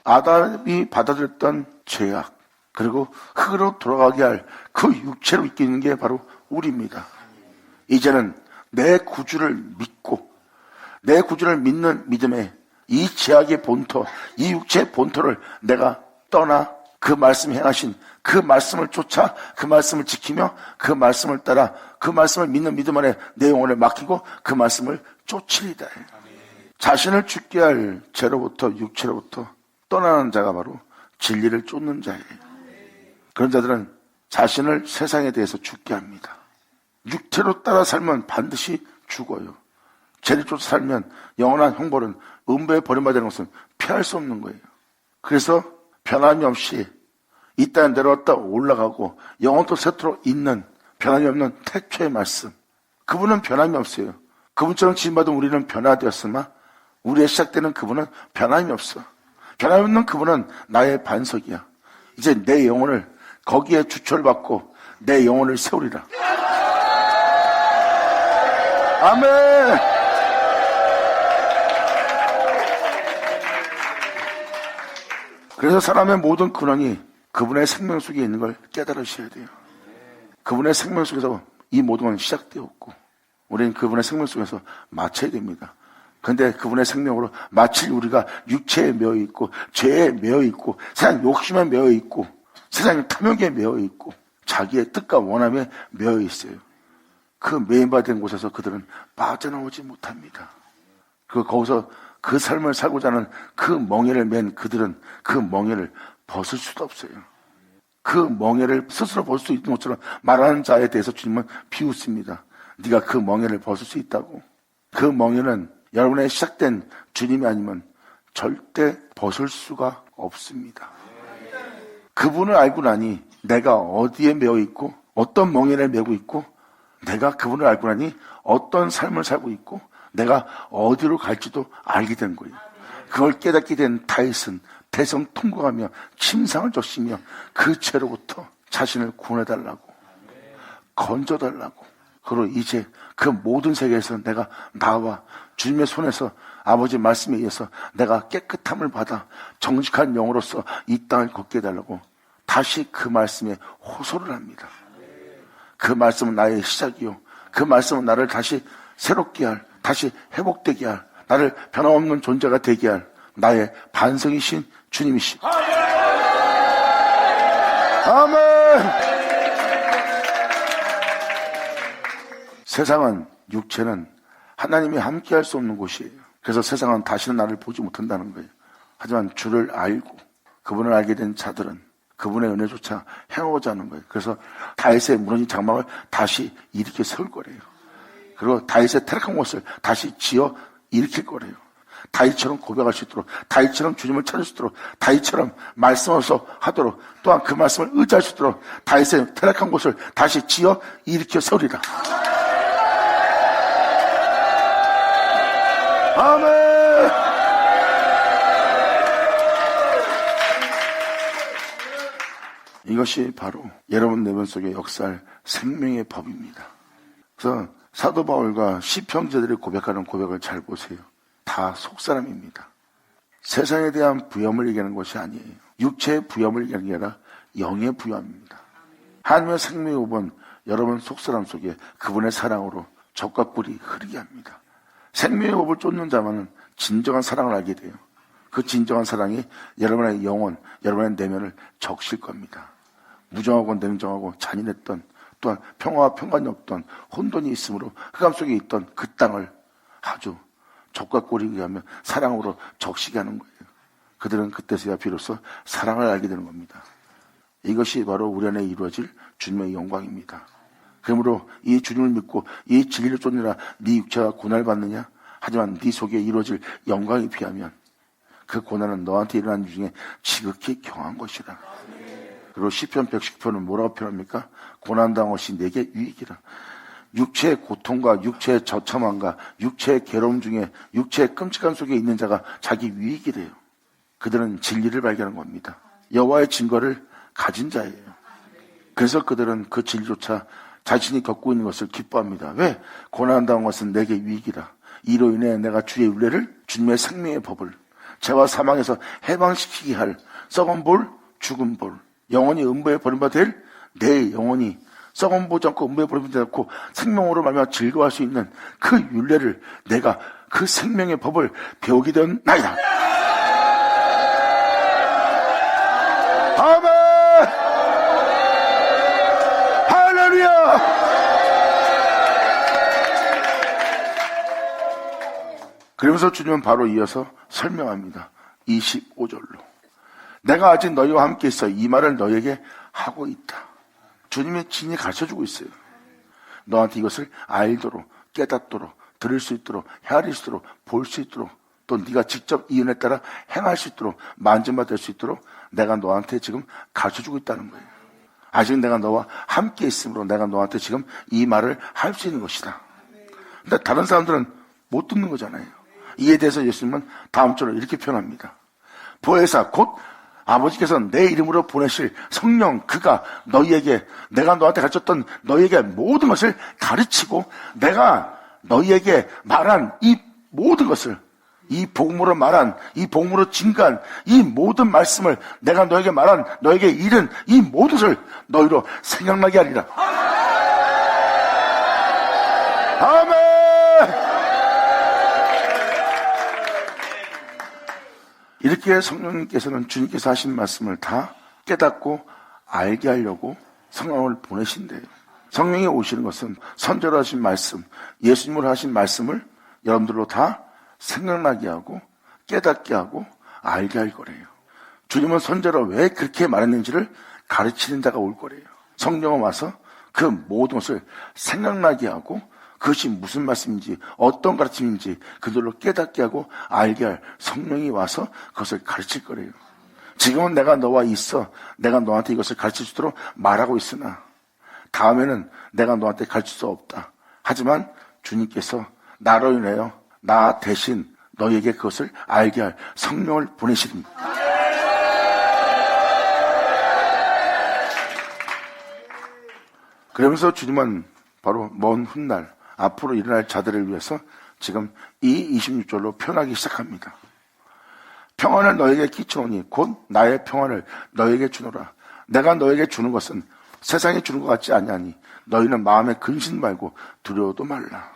아담이 받아들였던 죄악 그리고 흙으로 돌아가게 할 그 육체로 있게 있는 게 바로 우리입니다. 이제는 내 구주를 믿고 내 구주를 믿는 믿음에 이 죄악의 본토, 이 육체의 본토를 내가 떠나 그 말씀 행하신 그 말씀을 쫓아 그 말씀을 지키며 그 말씀을 따라 그 말씀을 믿는 믿음 안에 내 영혼을 맡기고 그 말씀을 쫓으리다. 자신을 죽게 할 죄로부터 육체로부터 떠나는 자가 바로 진리를 쫓는 자예요. 그런 자들은 자신을 세상에 대해서 죽게 합니다. 육체로 따라 살면 반드시 죽어요. 죄를 쫓아 살면 영원한 형벌은 음부에 버림받는 것은 피할 수 없는 거예요. 그래서 변함이 없이 이 땅에 내려왔다 올라가고 영원토 세토록 있는 변함이 없는 태초의 말씀. 그분은 변함이 없어요. 그분처럼 지음받은 우리는 변화되었으나 우리의 시작되는 그분은 변함이 없어. 변함이 없는 그분은 나의 반석이야. 이제 내 영혼을 거기에 주철 받고 내 영혼을 세우리라. 아멘. 그래서 사람의 모든 근원이 그분의 생명 속에 있는 걸 깨달으셔야 돼요. 그분의 생명 속에서 이 모든 건 시작되었고 우리는 그분의 생명 속에서 마쳐야 됩니다. 그런데 그분의 생명으로 마칠 우리가 육체에 매여 있고 죄에 매여 있고 세상 욕심에 매여 있고 세상 탐욕에 매여 있고 자기의 뜻과 원함에 매여 있어요. 그 매인받은 곳에서 그들은 빠져나오지 못합니다. 거기서 그 삶을 살고자 하는 그 멍에를 맨 그들은 그 멍에를 벗을 수도 없어요. 그 멍에를 스스로 벗을 수 있는 것처럼 말하는 자에 대해서 주님은 비웃습니다. 네가 그 멍에를 벗을 수 있다고. 그 멍에는 여러분의 시작된 주님이 아니면 절대 벗을 수가 없습니다. 그분을 알고 나니 내가 어디에 매여 있고 어떤 멍에를 메고 있고 내가 그분을 알고 나니 어떤 삶을 살고 있고 내가 어디로 갈지도 알게 된 거예요. 그걸 깨닫게 된 다윗은 대성 통곡하며 침상을 적시며 그 죄로부터 자신을 구원해달라고 건져달라고 그리고 이제 그 모든 세계에서 내가 나와 주님의 손에서 아버지 말씀에 의해서 내가 깨끗함을 받아 정직한 영으로서 이 땅을 걷게 해달라고 다시 그 말씀에 호소를 합니다. 그 말씀은 나의 시작이요 그 말씀은 나를 다시 새롭게 할 다시 회복되게 할 나를 변함없는 존재가 되게 할 나의 반석이신 주님이신 아멘. 세상은 육체는 하나님이 함께 할 수 없는 곳이에요. 그래서 세상은 다시는 나를 보지 못한다는 거예요. 하지만 주를 알고 그분을 알게 된 자들은 그분의 은혜조차 행하고자 하는 거예요. 그래서 다윗의 무너진 장막을 다시 일으켜 세울 거래요. 그리고 다윗의 타락한 곳을 다시 지어 일으킬 거래요. 다윗처럼 고백할 수 있도록, 다윗처럼 주님을 찾을 수 있도록, 다윗처럼 말씀으로서 하도록, 또한 그 말씀을 의지할 수 있도록 다윗의 타락한 곳을 다시 지어 일으켜 세우리라. 아멘. 이것이 바로 여러분 내면 속에 역사할 생명의 법입니다. 그래서 사도 바울과 시편자들이 고백하는 고백을 잘 보세요. 다 속사람입니다. 세상에 대한 부여함을 얘기하는 것이 아니에요. 육체의 부여함을 얘기하는 게 아니라 영의 부여함입니다. 하나님의 생명의 법은 여러분 속사람 속에 그분의 사랑으로 젖과 꿀이 흐르게 합니다. 생명의 법을 쫓는 자만은 진정한 사랑을 알게 돼요. 그 진정한 사랑이 여러분의 영혼, 여러분의 내면을 적실 겁니다. 무정하고 냉정하고 잔인했던 또한 평화와 평관이 없던 혼돈이 있으므로 흑암 속에 있던 그 땅을 아주 젖과 꿀이 의하면 사랑으로 적시게 하는 거예요. 그들은 그때서야 비로소 사랑을 알게 되는 겁니다. 이것이 바로 우리 안에 이루어질 주님의 영광입니다. 그러므로 이 주님을 믿고 이 진리를 쫓느라 네 육체가 고난을 받느냐? 하지만 네 속에 이루어질 영광에 비하면 그 고난은 너한테 일어난 일 중에 지극히 경한 것이라. 그리고 시편 119편은 뭐라고 표현합니까? 고난당한 것이 내게 유익이라. 육체의 고통과 육체의 처참함과 육체의 괴로움 중에 육체의 끔찍함 속에 있는 자가 자기 유익이래요. 그들은 진리를 발견한 겁니다. 여호와의 증거를 가진 자예요. 그래서 그들은 그 진리조차 자신이 겪고 있는 것을 기뻐합니다. 왜? 고난당한 것은 내게 유익이라. 이로 인해 내가 주의 윤례를 주님의 생명의 법을 죄와 사망에서 해방시키게 할 썩은 볼, 죽은 볼, 영원히 음부에 버림받을 내 영혼이 썩은 보지 않고 음부에 버림받지 않고 생명으로 말미암아 즐거워할 수 있는 그 윤례를 내가 그 생명의 법을 배우게 되었나이다. 아멘! 할렐루야! 그러면서 주님은 바로 이어서 설명합니다. 25절로. 내가 아직 너희와 함께 있어 이 말을 너희에게 하고 있다. 주님의 진이 가르쳐주고 있어요. 너한테 이것을 알도록, 깨닫도록, 들을 수 있도록, 헤아릴 수 있도록, 볼 수 있도록, 또 네가 직접 이 은혜에 따라 행할 수 있도록, 만져봐 될 수 있도록 내가 너한테 지금 가르쳐주고 있다는 거예요. 아직 내가 너와 함께 있으므로 내가 너한테 지금 이 말을 할 수 있는 것이다. 근데 다른 사람들은 못 듣는 거잖아요. 이에 대해서 예수님은 다음 절로 이렇게 표현합니다. 보혜사 곧 아버지께서 내 이름으로 보내실 성령 그가 너희에게 내가 너한테 가르쳤던 너희에게 모든 것을 가르치고 내가 너희에게 말한 이 모든 것을 이 복음으로 말한 이 복음으로 증거한 이 모든 말씀을 내가 너에게 말한 너에게 이른 이 모든 것을 너희로 생각나게 하리라. 아멘. 이렇게 성령님께서는 주님께서 하신 말씀을 다 깨닫고 알게 하려고 성령을 보내신대요. 성령이 오시는 것은 선저로 하신 말씀, 예수님으로 하신 말씀을 여러분들로 다 생각나게 하고 깨닫게 하고 알게 할 거래요. 주님은 선저로 왜 그렇게 말했는지를 가르치는 자가 올 거래요. 성령은 와서 그 모든 것을 생각나게 하고 그것이 무슨 말씀인지 어떤 가르침인지 그들로 깨닫게 하고 알게 할 성령이 와서 그것을 가르칠 거래요. 지금은 내가 너와 있어 내가 너한테 이것을 가르칠 수 있도록 말하고 있으나 다음에는 내가 너한테 가르칠 수 없다. 하지만 주님께서 나로 인하여 나 대신 너에게 그것을 알게 할 성령을 보내십니다. 그러면서 주님은 바로 먼 훗날 앞으로 일어날 자들을 위해서 지금 이 26절로 표현하기 시작합니다. 평안을 너에게 끼쳐오니 곧 나의 평안을 너에게 주노라. 내가 너에게 주는 것은 세상에 주는 것 같지 아니하니 너희는 마음에 근심 말고 두려워도 말라.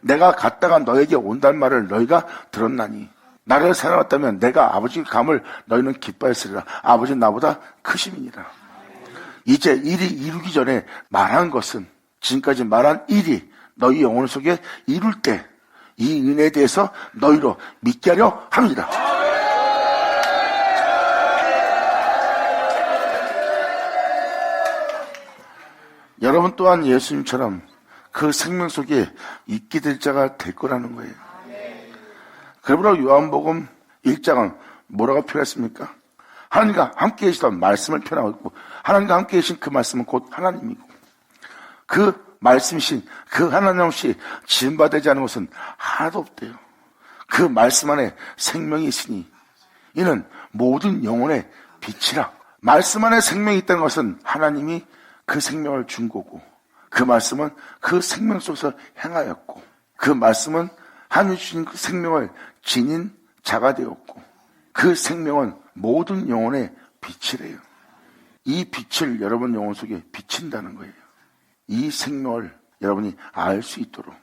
내가 갔다가 너에게 온다는 말을 너희가 들었나니 나를 사랑했다면 내가 아버지 감을 너희는 기뻐했으리라. 아버지는 나보다 크심이니라. 이제 일이 이루기 전에 말한 것은 지금까지 말한 일이 너희 영혼 속에 이룰 때 이 은혜에 대해서 너희로 믿게 하려 합니다. 여러분 또한 예수님처럼 그 생명 속에 있게 될 자가 될 거라는 거예요. 그러므로 요한복음 1장은 뭐라고 표현했습니까? 하나님과 함께 계시던 말씀을 표현하고 있고 하나님과 함께 계신 그 말씀은 곧 하나님이고 그 말씀이신 그 하나님 없이 지음받지 않은 것은 하나도 없대요. 그 말씀 안에 생명이 있으니 이는 모든 영혼의 빛이라. 말씀 안에 생명이 있다는 것은 하나님이 그 생명을 준 거고 그 말씀은 그 생명 속에서 행하였고 그 말씀은 하나님이 주신 그 생명을 지닌 자가 되었고 그 생명은 모든 영혼의 빛이래요. 이 빛을 여러분 영혼 속에 비친다는 거예요. 이 생명을 여러분이 알 수 있도록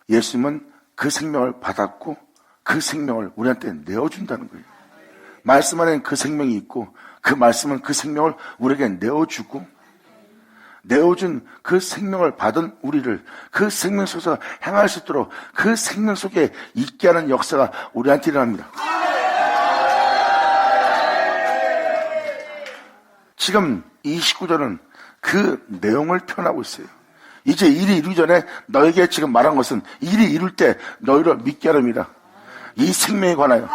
예수님은 그 생명을 받았고 그 생명을 우리한테 내어준다는 거예요. 말씀 안에는 그 생명이 있고 그 말씀은 그 생명을 우리에게 내어주고 내어준 그 생명을 받은 우리를 그 생명 속에서 행할 수 있도록 그 생명 속에 있게 하는 역사가 우리한테 일어납니다. 지금 29절은 그 내용을 표현하고 있어요. 이제 일이 이루기 전에 너에게 지금 말한 것은 일이 이룰 때 너희를 믿게 하렵니다. 이 생명에 관하여.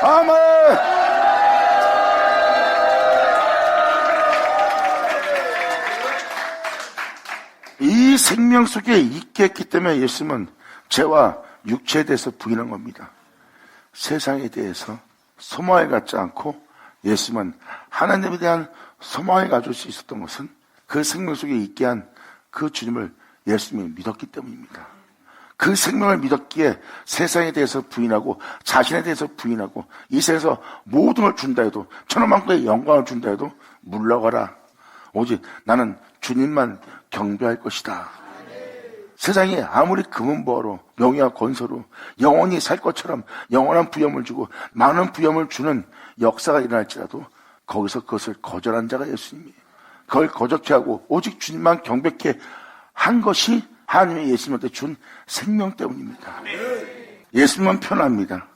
아멘. 이 생명 속에 있게 했기 때문에 예수님은 죄와 육체에 대해서 부인한 겁니다. 세상에 대해서 소망을 갖지 않고 예수님은 하나님에 대한 소망을 가질 수 있었던 것은 그 생명 속에 있게 한 그 주님을 예수님이 믿었기 때문입니다. 그 생명을 믿었기에 세상에 대해서 부인하고 자신에 대해서 부인하고 이 세상에서 모든 걸 준다 해도 천원만큼의 영광을 준다 해도 물러가라. 오직 나는 주님만 경배할 것이다. 세상이 아무리 금은보화로 명예와 권소로 영원히 살 것처럼 영원한 부여을 주고 많은 부여을 주는 역사가 일어날지라도 거기서 그것을 거절한 자가 예수님이에요. 그걸 거절케 하고 오직 주님만 경배케 한 것이 하나님의 예수님한테 준 생명 때문입니다. 예수님은 편합니다.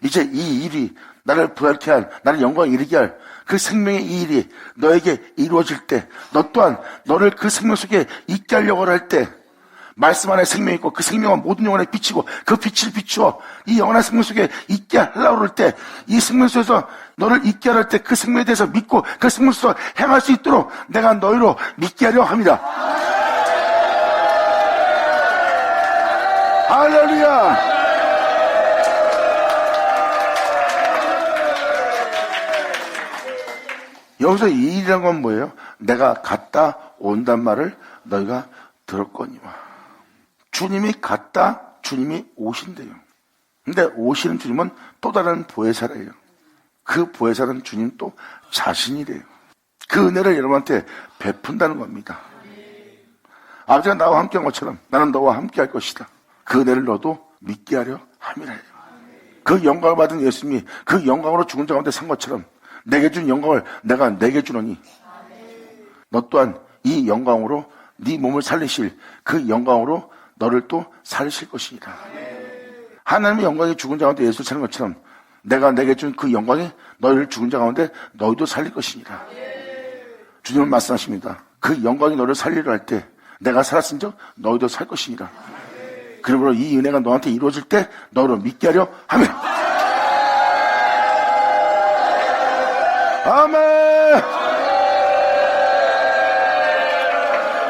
이제 이 일이 나를 부활케 할, 나를 영광에 이르게 할 그 생명의 이 일이 너에게 이루어질 때, 너 또한 너를 그 생명 속에 있게 하려고 할 때, 말씀 안에 생명이 있고 그 생명은 모든 영혼에 비치고 그 빛을 비추어 이 영원한 생명 속에 있게 하려고 할 때, 이 생명 속에서 너를 있게 할 때 그 생명에 대해서 믿고 그 생명 속에서 행할 수 있도록 내가 너희로 믿게 하려 합니다. 할렐루야. 여기서 이 일이란 건 뭐예요? 내가 갔다 온단 말을 너희가 들었거니와. 주님이 갔다, 주님이 오신대요. 근데 오시는 주님은 또 다른 보혜사래요. 그 보혜사는 주님 또 자신이래요. 그 은혜를 여러분한테 베푼다는 겁니다. 아버지가 나와 함께 한 것처럼 나는 너와 함께 할 것이다. 그 은혜를 너도 믿게 하려 함이라요. 그 영광을 받은 예수님이 그 영광으로 죽은 자 가운데 산 것처럼 내게 준 영광을 내가 내게 주노니 너 또한 이 영광으로 네 몸을 살리실 그 영광으로 너를 또 살리실 것이니라. 하나님의 영광이 죽은 자 가운데 예수를 사는 것처럼 내가 내게 준 그 영광이 너희를 죽은 자 가운데 너희도 살릴 것이니라. 주님은 말씀하십니다. 그 영광이 너를 살리려 할 때 내가 살았은 적 너희도 살 것이니라. 그러므로 이 은혜가 너한테 이루어질 때 너를 믿게 하려 하면 아멘.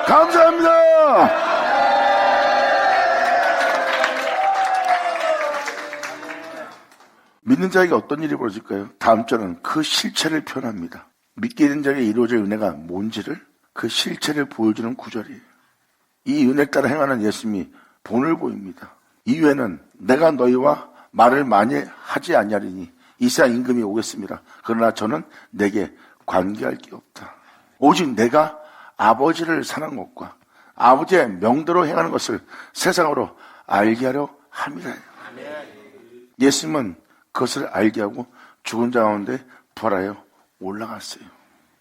감사합니다. 믿는 자에게 어떤 일이 벌어질까요? 다음 절은 그 실체를 표현합니다. 믿게 된 자에게 이루어질 은혜가 뭔지를 그 실체를 보여주는 구절이에요. 이 은혜를 따라 행하는 예수님이 본을 보입니다. 이후에는 내가 너희와 말을 많이 하지 아니하리니 이 세상 임금이 오겠습니다. 그러나 저는 내게 관계할 게 없다. 오직 내가 아버지를 사랑하는 것과 아버지의 명대로 행하는 것을 세상으로 알게 하려 함이라. 예수님은 그것을 알게 하고 죽은 자 가운데 부활하여 올라갔어요.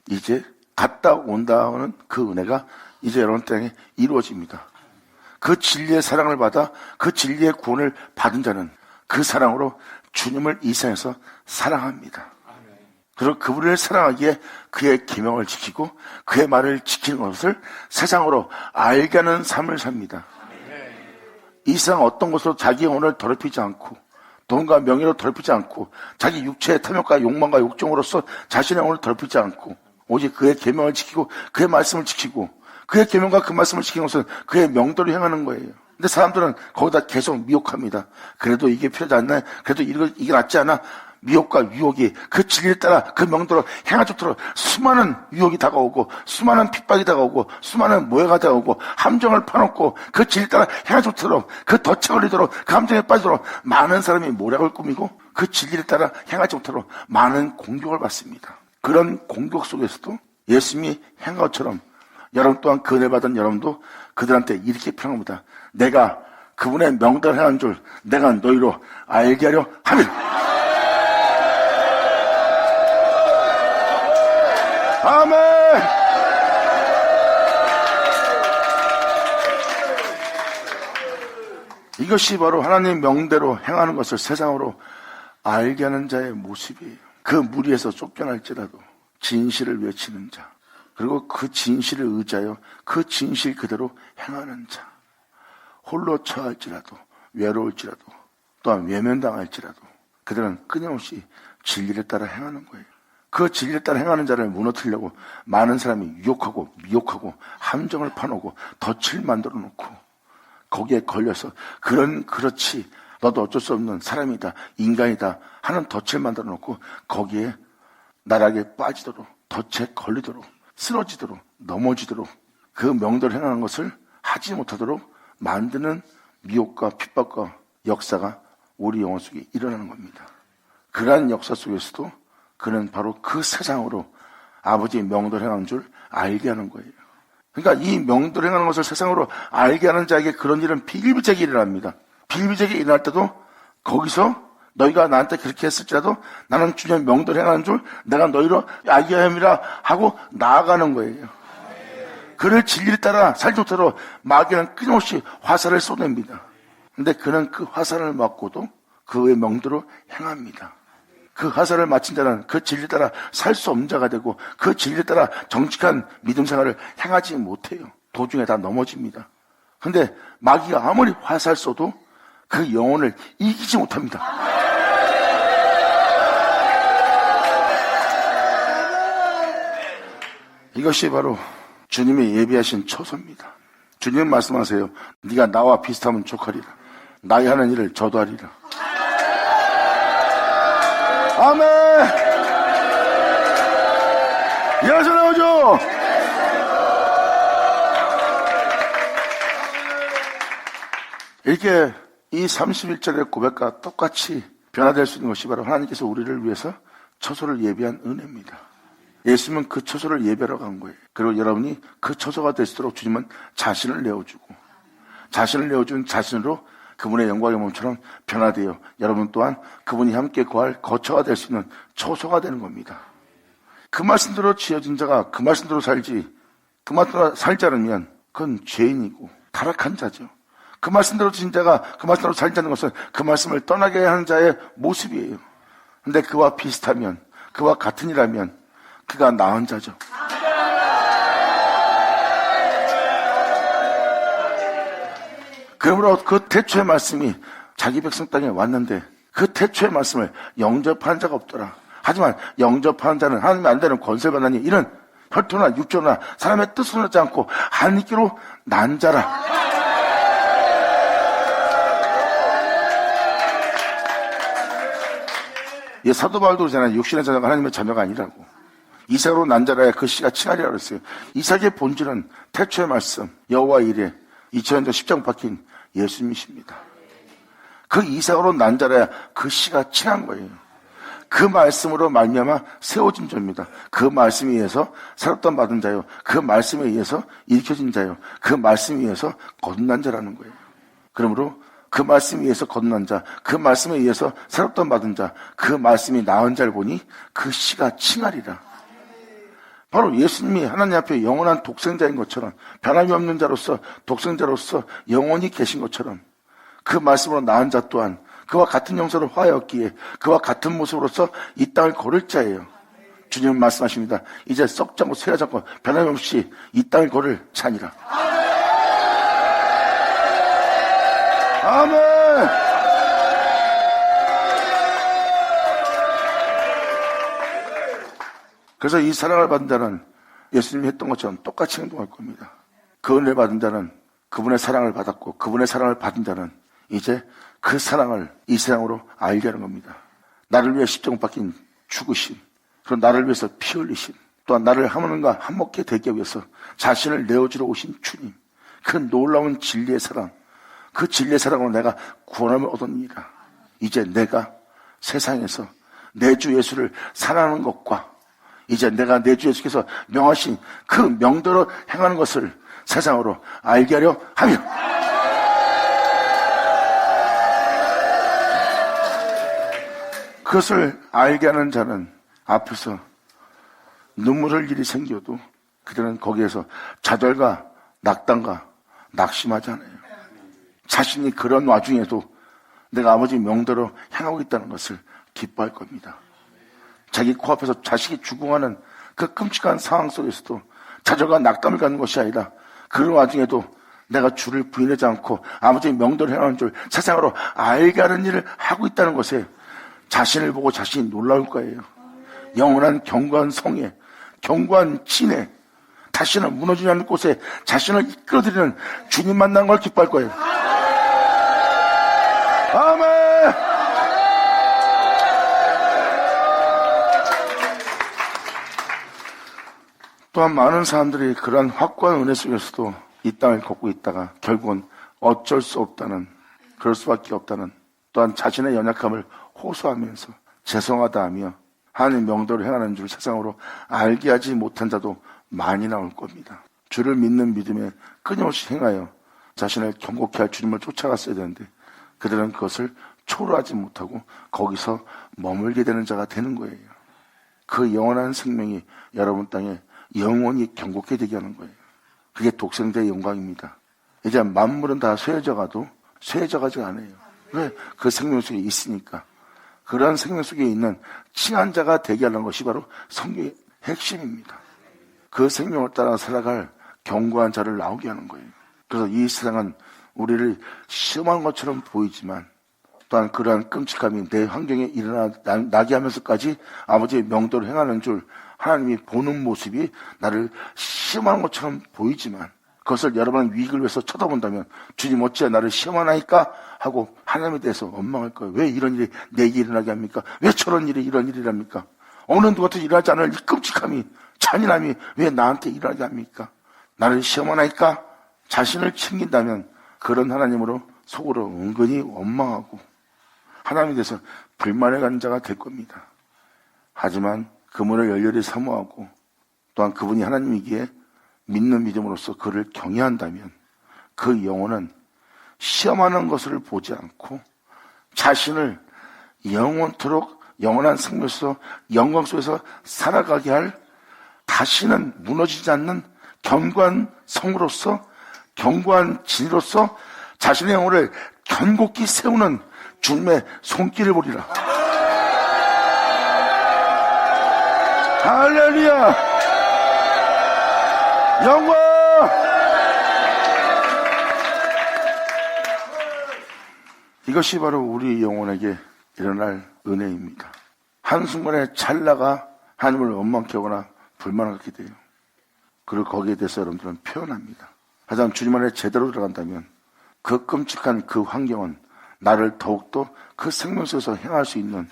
이제 갔다 온다는 그 은혜가 이제 여러분 땅에 이루어집니다. 그 진리의 사랑을 받아 그 진리의 구원을 받은 자는 그 사랑으로 주님을 이 세상에서 사랑합니다. 그리고 그분을 사랑하기에 그의 계명을 지키고 그의 말을 지키는 것을 세상으로 알게 하는 삶을 삽니다. 이 세상 어떤 것으로 자기의 영혼을 더럽히지 않고 돈과 명예로 더럽히지 않고 자기 육체의 탐욕과 욕망과 욕정으로서 자신의 영혼을 더럽히지 않고 오직 그의 계명을 지키고 그의 말씀을 지키고 그의 계명과 그 말씀을 지키는 것은 그의 명도로 행하는 거예요. 근데 사람들은 거기다 계속 미혹합니다. 그래도 이게 필요하지 않나? 그래도 이게 낫지 않아? 미혹과 유혹이 그 진리를 따라 그 명도로 행하지 않도록 수많은 유혹이 다가오고 수많은 핍박이 다가오고 수많은 모해가 다가오고 함정을 파놓고 그 진리를 따라 행하지 않도록 그 덫에 걸리도록 그 함정에 빠지도록 많은 사람이 모략을 꾸미고 그 진리를 따라 행하지 못하도록 많은 공격을 받습니다. 그런 공격 속에서도 예수님이 행한 것처럼 여러분 또한 그 은혜 받은 여러분도 그들한테 이렇게 표현합니다. 내가 그분의 명단을 행한 줄 내가 너희로 알게 하려 함이라. 아멘. 이것이 바로 하나님의 명대로 행하는 것을 세상으로 알게 하는 자의 모습이에요. 그 무리에서 쫓겨날지라도 진실을 외치는 자, 그리고 그 진실을 의지하여 그 진실 그대로 행하는 자, 홀로 처할지라도 외로울지라도 또한 외면당할지라도 그들은 끊임없이 진리를 따라 행하는 거예요. 그 진리를 따라 행하는 자를 무너뜨리려고 많은 사람이 유혹하고 미혹하고 함정을 파놓고 덫을 만들어 놓고 거기에 걸려서 그렇지 너도 어쩔 수 없는 사람이다 인간이다 하는 덫을 만들어 놓고 거기에 나락에 빠지도록 덫에 걸리도록 쓰러지도록 넘어지도록 그 명대로 행하는 것을 하지 못하도록 만드는 미혹과 핍박과 역사가 우리 영혼 속에 일어나는 겁니다. 그러한 역사 속에서도 그는 바로 그 세상으로 아버지의 명대로 행하는 줄 알게 하는 거예요. 그러니까 이 명도를 행하는 것을 세상으로 알게 하는 자에게 그런 일은 비일비재하게 일어납니다. 비일비재하게 일어날 때도 거기서 너희가 나한테 그렇게 했을지라도 나는 주님의 명도를 행하는 줄 내가 너희로 알게 함이라 하고 나아가는 거예요. 그를 진리를 따라 살지 못하도록 마귀는 끊임없이 화살을 쏘냅니다. 근데 그는 그 화살을 맞고도 그의 명도로 행합니다. 그 화살을 맞힌 자는 그 진리를 따라 살 수 없는 자가 되고 그 진리를 따라 정직한 믿음 생활을 행하지 못해요. 도중에 다 넘어집니다. 근데 마귀가 아무리 화살 쏘도 그 영혼을 이기지 못합니다. 이것이 바로 주님이 예비하신 초소입니다. 주님은 말씀하세요. 네가 나와 비슷하면 족하리라. 나의 하는 일을 저도 하리라. 아멘. 여기서 나오죠. 이렇게 이 31절의 고백과 똑같이 변화될 수 있는 것이 바로 하나님께서 우리를 위해서 처소를 예비한 은혜입니다. 예수님은 그 처소를 예배하러 간 거예요. 그리고 여러분이 그 처소가 될 수 있도록 주님은 자신을 내어주고 자신을 내어준 자신으로 그분의 영광의 몸처럼 변화되어 여러분 또한 그분이 함께 거할 거처가 될 수 있는 처소가 되는 겁니다. 그 말씀대로 지어진 자가 그 말씀대로 살지 그 말씀대로 살지 않으면 그건 죄인이고 타락한 자죠. 그 말씀대로 지은 자가 그 말씀대로 살지 않는 것은 그 말씀을 떠나게 하는 자의 모습이에요. 근데 그와 비슷하면 그와 같은 이라면 그가 나은 자죠. 그러므로 그 태초의 말씀이 자기 백성 땅에 왔는데 그 태초의 말씀을 영접하는 자가 없더라. 하지만 영접하는 자는 하나님이 안 되는 권세를 받나니 이는 혈통이나 육조나 사람의 뜻을 하지 않고 하나님께로 난 자라. 이 사도 바울도 그러잖아요. 육신의 자녀가 하나님의 자녀가 아니라고. 이삭으로 난 자라야 그 씨가 칭하리라 그랬어요. 이삭의 본질은 태초의 말씀, 여호와의 이레 2000년 전 십자가 박힌 예수님이십니다. 그 이삭으로 난 자라야 그 씨가 칭한 거예요. 그 말씀으로 말미암아 세워진 자입니다. 그 말씀에 의해서 살았던 받은 자요. 그 말씀에 의해서 일으켜진 자요. 그 말씀에 의해서 거듭난 자라는 거예요. 그러므로 그 말씀에 의해서 거듭난 자, 그 말씀에 의해서 살았던 받은 자, 그 말씀이 나은 자를 보니 그 씨가 칭하리라. 바로 예수님이 하나님 앞에 영원한 독생자인 것처럼 변함이 없는 자로서 독생자로서 영원히 계신 것처럼 그 말씀으로 나은 자 또한 그와 같은 형상을 화하였기에 그와 같은 모습으로서 이 땅을 걸을 자예요. 주님은 말씀하십니다. 이제 썩지 않고 쇠하지 않고 변함이 없이 이 땅을 걸을 자니라. 아멘. 그래서 이 사랑을 받은 자는 예수님이 했던 것처럼 똑같이 행동할 겁니다. 그 은혜를 받은 자는 그분의 사랑을 받았고 그분의 사랑을 받은 자는 이제 그 사랑을 이 세상으로 알게 하는 겁니다. 나를 위해 십자가 박힌 죽으신, 그리고 나를 위해서 피 흘리신, 또한 나를 하나님과 한몫게 되기 위해서 자신을 내어주러 오신 주님, 그 놀라운 진리의 사랑, 그 진리의 사랑으로 내가 구원함을 얻었느니라. 이제 내가 세상에서 내 주 예수를 사랑하는 것과 이제 내가 내 주 예수께서 명하신 그 명도로 행하는 것을 세상으로 알게 하려 하며 그것을 알게 하는 자는 앞에서 눈물 흘릴 일이 생겨도 그들은 거기에서 좌절과 낙담과 낙심하지 않아요. 자신이 그런 와중에도 내가 아버지 명대로 행하고 있다는 것을 기뻐할 겁니다. 자기 코앞에서 자식이 죽어가는 그 끔찍한 상황 속에서도 좌절과 낙담을 갖는 것이 아니라 그런 와중에도 내가 주를 부인하지 않고 아버지 명대로 행하는 줄 세상으로 알게 하는 일을 하고 있다는 것에 자신을 보고 자신이 놀라울 거예요. 영원한 견고한 성에, 견고한 진에, 다시는 무너지지 않는 곳에 자신을 이끌어드리는 주님 만나는 걸 기뻐할 거예요. 아멘! 또한 많은 사람들이 그러한 확고한 은혜 속에서도 이 땅을 걷고 있다가 결국은 어쩔 수 없다는, 그럴 수밖에 없다는, 또한 자신의 연약함을 호소하면서 죄송하다 하며 하나님 명도를 행하는 줄 세상으로 알게 하지 못한 자도 많이 나올 겁니다. 주를 믿는 믿음에 끊임없이 행하여 자신을 경고케 할 주님을 쫓아갔어야 되는데 그들은 그것을 초월하지 못하고 거기서 머물게 되는 자가 되는 거예요. 그 영원한 생명이 여러분 땅에 영원히 경고케 되게 하는 거예요. 그게 독생자의 영광입니다. 이제 만물은 다 쇠해져가도 쇠해져가지가 않아요. 왜? 그 생명 속에 있으니까. 그러한 생명 속에 있는 칭한 자가 되게 하는 것이 바로 성경의 핵심입니다. 그 생명을 따라 살아갈 견고한 자를 나오게 하는 거예요. 그래서 이 세상은 우리를 시험한 것처럼 보이지만 또한 그러한 끔찍함이 내 환경에 일어나게 하면서까지 아버지의 명도를 행하는 줄 하나님이 보는 모습이 나를 시험하는 것처럼 보이지만 그것을 여러분 위기를 위해서 쳐다본다면 주님 어찌 나를 시험하나이까 하고 하나님에 대해서 원망할 거예요. 왜 이런 일이 내게 일어나게 합니까? 왜 저런 일이 이런 일이랍니까? 어느 누구한테 일어나지 않을 이 끔찍함이 잔인함이 왜 나한테 일어나게 합니까? 나를 시험하나이까? 자신을 챙긴다면 그런 하나님으로 속으로 은근히 원망하고 하나님에 대해서 불만을 가는 자가 될 겁니다. 하지만 그분을 열렬히 사모하고 또한 그분이 하나님이기에 믿는 믿음으로써 그를 경외한다면 그 영혼은 시험하는 것을 보지 않고 자신을 영원토록 영원한 생명에서 영광 속에서 살아가게 할 다시는 무너지지 않는 견고한 성으로서 견고한 진으로서 자신의 영혼을 견고히 세우는 주님의 손길을 보리라. 할렐루야! 영광! 이것이 바로 우리 영혼에게 일어날 은혜입니다. 한순간에 찰나가 하나님을 원망케 하거나 불만하게 돼요. 그리고 거기에 대해서 여러분들은 표현합니다. 하지만 주님 안에 제대로 들어간다면 그 끔찍한 그 환경은 나를 더욱더 그 생명 속에서 행할 수 있는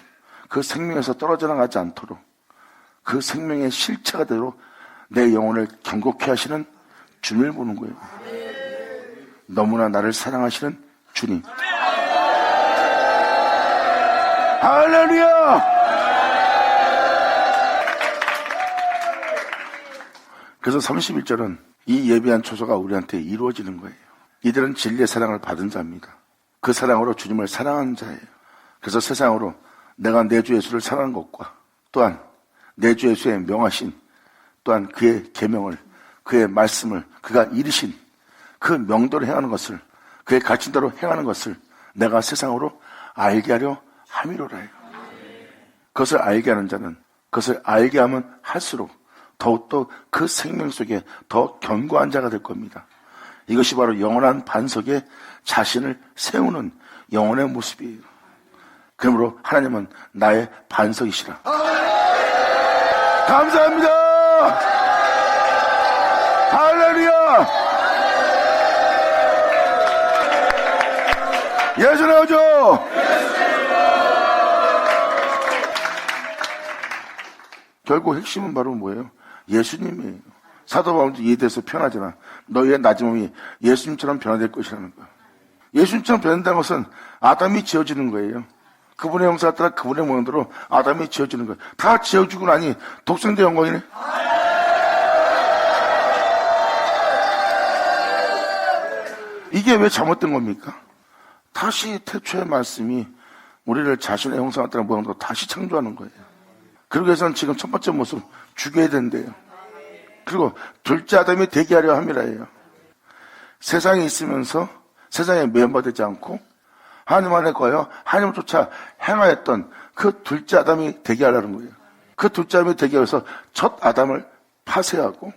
그 생명에서 떨어져 나가지 않도록 그 생명의 실체가 되도록 내 영혼을 견고케 하시는 주님을 보는 거예요. 너무나 나를 사랑하시는 주님. 할렐루야! 그래서 31절은 이 예비한 초소가 우리한테 이루어지는 거예요. 이들은 진리의 사랑을 받은 자입니다. 그 사랑으로 주님을 사랑하는 자예요. 그래서 세상으로 내가 내 주 예수를 사랑하는 것과 또한 내 주 예수의 명하신 또한 그의 계명을 그의 말씀을 그가 이르신 그 명도를 행하는 것을 그의 가르침대로 행하는 것을 내가 세상으로 알게 하려 함이로라 해요. 그것을 알게 하는 자는 그것을 알게 하면 할수록 더욱더 그 생명 속에 더 견고한 자가 될 겁니다. 이것이 바로 영원한 반석에 자신을 세우는 영혼의 모습이에요. 그러므로 하나님은 나의 반석이시라. 감사합니다. 할렐루야. 예수 나오죠. 결국 핵심은 바로 뭐예요? 예수님이에요. 사도 바울도 이에 대해서 표현하잖아. 너희의 낮은 몸이 예수님처럼 변화될 것이라는 거야. 예수님처럼 변한다는 것은 아담이 지어지는 거예요. 그분의 형상에 따라 그분의 모양대로 아담이 지어지는 거예요. 다 지어주고 나니 독생자 영광이네. 이게 왜 잘못된 겁니까? 다시 태초의 말씀이 우리를 자신의 형상에 따라 모양대로 다시 창조하는 거예요. 그러기 위해서는 지금 첫 번째 모습 죽여야 된대요. 그리고 둘째 아담이 되게 하려 함이라예요. 세상에 있으면서 세상에 매연받지 않고 하나님 안에 거하여 하나님을 쫓아 행하였던 그 둘째 아담이 되게 하려는 거예요. 그 둘째 아담이 되게 하여서 첫 아담을 파쇄하고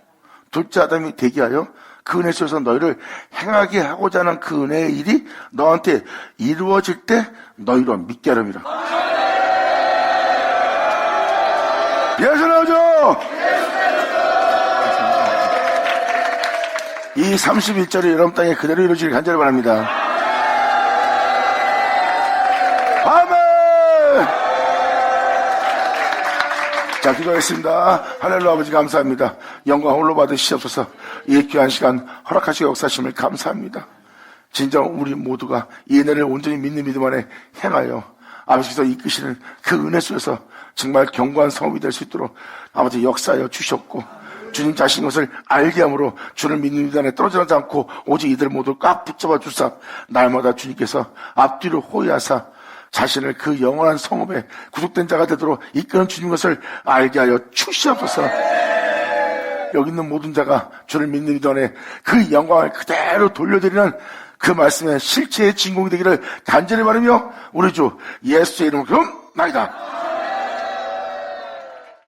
둘째 아담이 되게 하여 그 은혜 속에서 너희를 행하게 하고자 하는 그 은혜의 일이 너한테 이루어질 때 너희로 믿게 하렵니다. 예수 나오죠? 이 31절이 여러분 땅에 그대로 이루어지길 간절히 바랍니다. 아멘! 자, 기도하겠습니다. 하늘로 아버지 감사합니다. 영광 홀로 받으시옵소서. 이 귀한 시간 허락하시고 역사하심을 감사합니다. 진정 우리 모두가 이 은혜를 온전히 믿는 믿음 안에 행하여 아버지께서 이끄시는 그 은혜 속에서 정말 견고한 성읍이 될 수 있도록 아버지 역사하여 주셨고 주님 자신 것을 알게 함으로 주를 믿는 유단에 떨어지지 않고 오직 이들 모두 꽉 붙잡아 주사 날마다 주님께서 앞뒤로 호위하사 자신을 그 영원한 성읍에 구속된 자가 되도록 이끄는 주님 것을 알게 하여 주시옵소서. 여기 있는 모든 자가 주를 믿는 유단에 그 영광을 그대로 돌려드리는 그 말씀의 실체의 진공이 되기를 간절히 바라며 우리 주 예수의 이름으로 나이다.